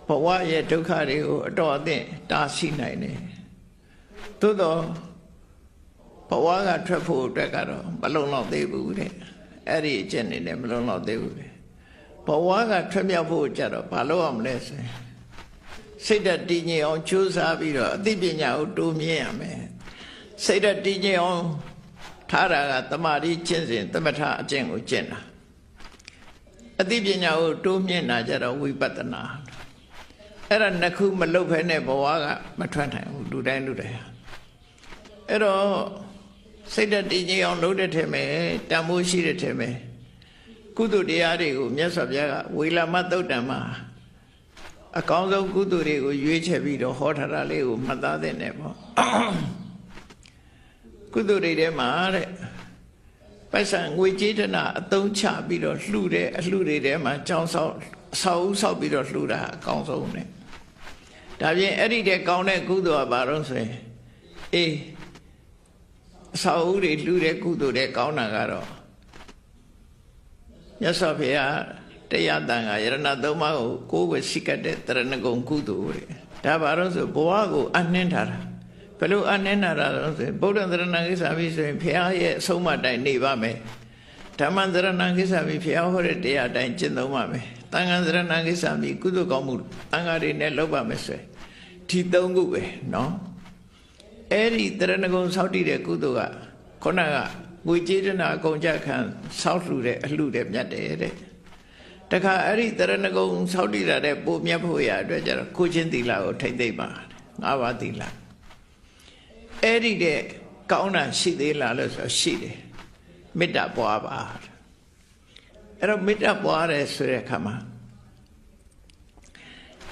S1: ဘဝရဲ့ဒုက္ခတွေကိုအတော်အသင့်တားဆီးနိုင်တယ်သို့တော့ဘဝကထွက်ဖို့အတွက်ကတော့မလုံလောက်သေးဘူးတဲ့အဲ့ဒီအကျင့်တွေလည်းမလုံလောက်သေးဘူးတဲ့ဘဝကထွက်မြောက်ဖို့ကြတော့ဘာလို့အောင်မလဲဆိုရင်စိတ်ဓာတ်တည်ငြိမ်အောင်ကြိုးစားပြီးတော့အသိပညာကိုတိုးမြင့်ရမယ်စိတ်ဓာတ်တည်ငြိမ်အောင်ထားတာကတမာတိကျင့်စဉ်သမထအကျင့်ကိုကျင့်တာအသိပညာကိုတိုးမြင့်တာကြတော့ဝိပဿနာအဲ့ဒါနှစ်ခုမလုပ်ဖဲနဲ့ဘဝကမထွက်နိုင်ဘူးလူတိုင်းအဲ့တော့စိတ်ဓာတ်တည်ငြိမ်အောင်လုပ်တဲ့ထဲမှာတန်ဖိုးရှိတဲ့ထဲမှာကုသိုလ်တရားတွေကိုမြတ်စွာဘုရားကဝေလာမသုတ်တံမှာအကောင်းဆုံးကုသိုလ်တွေကိုရွေးချယ်ပြီးတော့ဟောထားတာလေးကိုမှတ်သားသင့်တယ်ပေါ့ကုသိုလ်တွေထဲမှာတဲ့ပိုက်ဆံငွေကြေးတနာအသုံးချပြီးတော့လှူတဲ့အလှူတွေထဲမှာကြောင်းဆောက်ဆောက်ပြီးတော့လှူတာအကောင်းဆုံးနဲ့ဒါပြင်အဲ့ဒီတဲ့ကောင်းတဲ့ကုသိုလ်ကဘာလို့ဆိုရင်အေးအဆောက်အဦတွေလှူတဲ့ကုသိုလ်တွေကောင်းတာကတော့မြတ်စွာဘုရားတရားတန်ခါယရဏသုံးပါးကိုကိုယ်ဝစိကတ်တဲ့တရဏဂုံကုသိုလ်တဲ့ဒါဘာလို့ဆိုဘဝကိုအနှင်းထားတာဘယ်လိုအနှင်းထားတာလဲဆိုရင်ဗုဒ္ဓသရဏကိစ္စပြီးဆိုရင်ဘုရားရဲ့အဆုံးအမတိုင်းနေပါမယ်ဓမ္မသရဏကိစ္စပြီးဘုရားဟောတဲ့တရားတိုင်းကျင့်သုံးပါမယ်သံဃာသရဏကိစ္စပြီးကုသိုလ်ကောင်းမှုသံဃာတွေနဲ့လုပ်ပါမယ်ဆိုရင်ဒီသုံးခုပဲနော်အဲ့ဒီတရဏဂုံဆောက်တည်တဲ့ကုသိုလ်ကခုနကငွေကြေးတနာအကုန်ကြခံဆောက်လှူတဲ့အလှူတဲ့မြတ်တယ်တဲ့တခါအဲ့ဒီတရဏဂုံဆောက်တည်တာတဲ့ပိုမြတ်ဖို့ရအတွက်ကျတော့ကိုချင်းသီလကိုထိမ့်သိမ့်ပါ၅ပါးသီလအဲ့ဒီတဲ့ကောင်းတာရှိသေးလားလို့ဆိုရှိတယ်မေတ္တာပွားပါအဲ့တော့မေတ္တာပွားတယ်ဆိုတဲ့အခါမှာ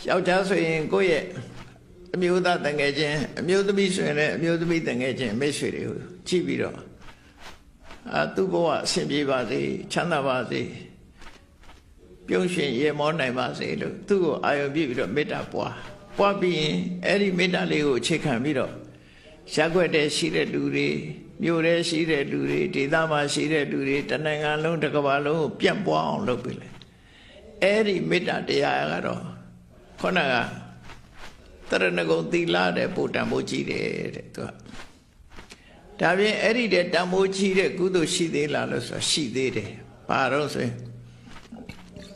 S1: ယောက်ျားဆိုရင်ကိုယ့်ရဲ့အမျိုးသားတန်ငယ်ချင်းအမျိုးသမီးဆိုရင်လည်းအမျိုးသမီးတန်ငယ်ချင်းမိတ်ဆွေတွေကိုကြည့်ပြီးတော့သူ့ဘဝအဆင်ပြေပါစေချမ်းသာပါစေပြုံးရွှင်ရေမောနိုင်ပါစေလို့သူ့ကိုအာရုံပြည့်ပြီးတော့မေတ္တာပွားပြီးရင်အဲ့ဒီမေတ္တာလေးကိုအခြေခံပြီးတော့ရက်ွက်တဲ့ရှိတဲ့လူတွေမြို့ထဲရှိတဲ့လူတွေဒေသမှာရှိတဲ့လူတွေတနိုင်ငံလုံးတစ်ကမ္ဘာလုံးကိုပြန့်ပွားအောင်လုပ်ပေးလိုက်အဲ့ဒီမေတ္တာတရားကတော့ခုနကတရဏဂုံသီလတဲ့ပို့တန်ဖိုးကြီးတယ်တဲ့သူကဒါပြင်အဲ့ဒီတဲ့တန်ဖိုးကြီးတဲ့ကုသိုလ်ရှိသေးလားလို့ဆိုရှိသေးတယ်ဘာလို့ဆိုရင်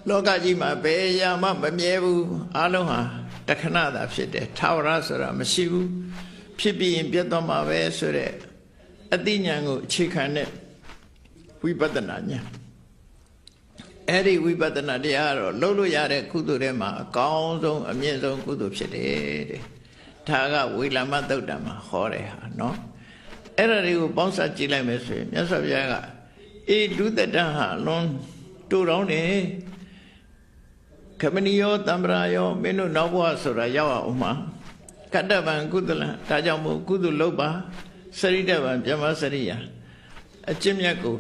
S1: လောကကြီးမှာဘယ်အရာမှမမြဲဘူးအလုံးဟာတခဏသာဖြစ်တယ်ထာဝရဆိုတာမရှိဘူးဖြစ်ပြီးရင်ပြတ်သွားမှာပဲဆိုတဲ့အသိဉာဏ်ကိုအခြေခံတဲ့ဝိပဿနာဉာဏ်အဲ့ဒီဝိပဿနာတရားတော့လုံးလို့ရတဲ့ကုသိုလ်တွေမှာအကောင်းဆုံးအမြင့်ဆုံးကုသိုလ်ဖြစ်တယ်တဲ့ဒါကဝေလာမသုတ်တံမှာဟောတယ်ဟာနော်အဲ့ဒါတွေကိုပေါင်းစပ်ကြည့်လိုက်မယ်ဆိုရင်မြတ်စွာဘုရားကအေးလူတတဟာလွန်တူတောင်းတယ်ခမဏီယောတံ္ပရာယောမင်းတို့နောက်ဘဝဆိုတာရောက်အောင်မှာကတ္တဗံကုသလံဒါကြောင့်မို့ကုသိုလ်လုပ်ပါစရိတဗံဗျမစရိယအကျင့်မြတ်ကို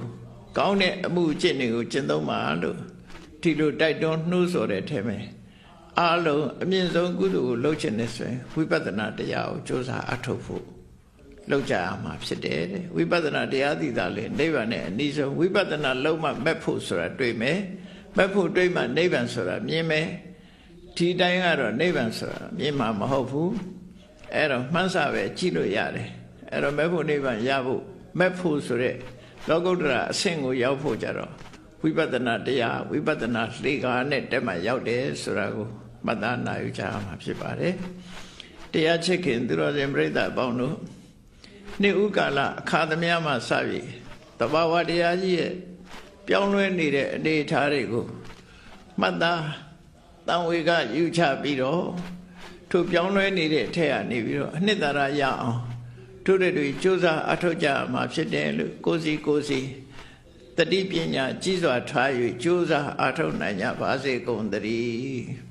S1: ကောင်းတဲ့အမှုအကျင့်တွေကိုကျင့်သုံးပါလို့ဒီလိုတိုက်တွန်းနှိုးဆော်တဲ့ထဲမှာအားလုံးအမြင့်ဆုံးကုသိုလ်ကိုလုပ်ချင်တဲ့ဆိုရင်ဝိပဿနာတရားကိုကြိုးစားအထောက်ဖို့လုပ်ကြရမှာဖြစ်တယ်တဲ့ဝိပဿနာတရားသိတာလေနိဗ္ဗာန်နဲ့အနည်းဆုံးဝိပဿနာလုံးမှမက်ဖို့ဆိုတာတွေ့မယ်မက်ဖို့တွေ့မှနိဗ္ဗာန်ဆိုတာမြင်မယ်ဒီတိုင်းကတော့နိဗ္ဗာန်ဆိုတာမြင်မှာမဟုတ်ဘူးအဲ့တော့မှန်းဆပဲကြည့်လို့ရတယ်အဲ့တော့မက်ဖို့နိဗ္ဗာန်ရဖို့မက်ဖို့ဆိုတဲ့လောကုတ္တရာအဆင့်ကိုရောက်ဖို့ကြတော့ဝိပဿနာတရားဝိပဿနာလှေကားနဲ့တက်မှရောက်တယ်ဆိုတာကိုမှတ်သားနိုင်ကြမှာဖြစ်ပါတယ်တရားချစ်ခင်သူတော်စင်ပြိဿအပေါင်းတို့နှစ်ဥကာလအခါသမယမှာစပြီးတဘာဝတရားကြီးရဲ့ပြောင်းလဲနေတဲ့အနေအထားတွေကိုမှတ်သားတန်ဝေကယူချပြီးတော့ထိုပြောင်းလဲနေတဲ့အထက်ကနေပြီးတော့အနှစ်သာရရအောင်တို့တွေကြိုးစားအထောက်ကြမှာဖြစ်တယ်လို့ကိုစီတတိပညာကြီးစွာထား၍ကြိုးစားအထောက်နိုင်ကြပါစေကုန်သတည်း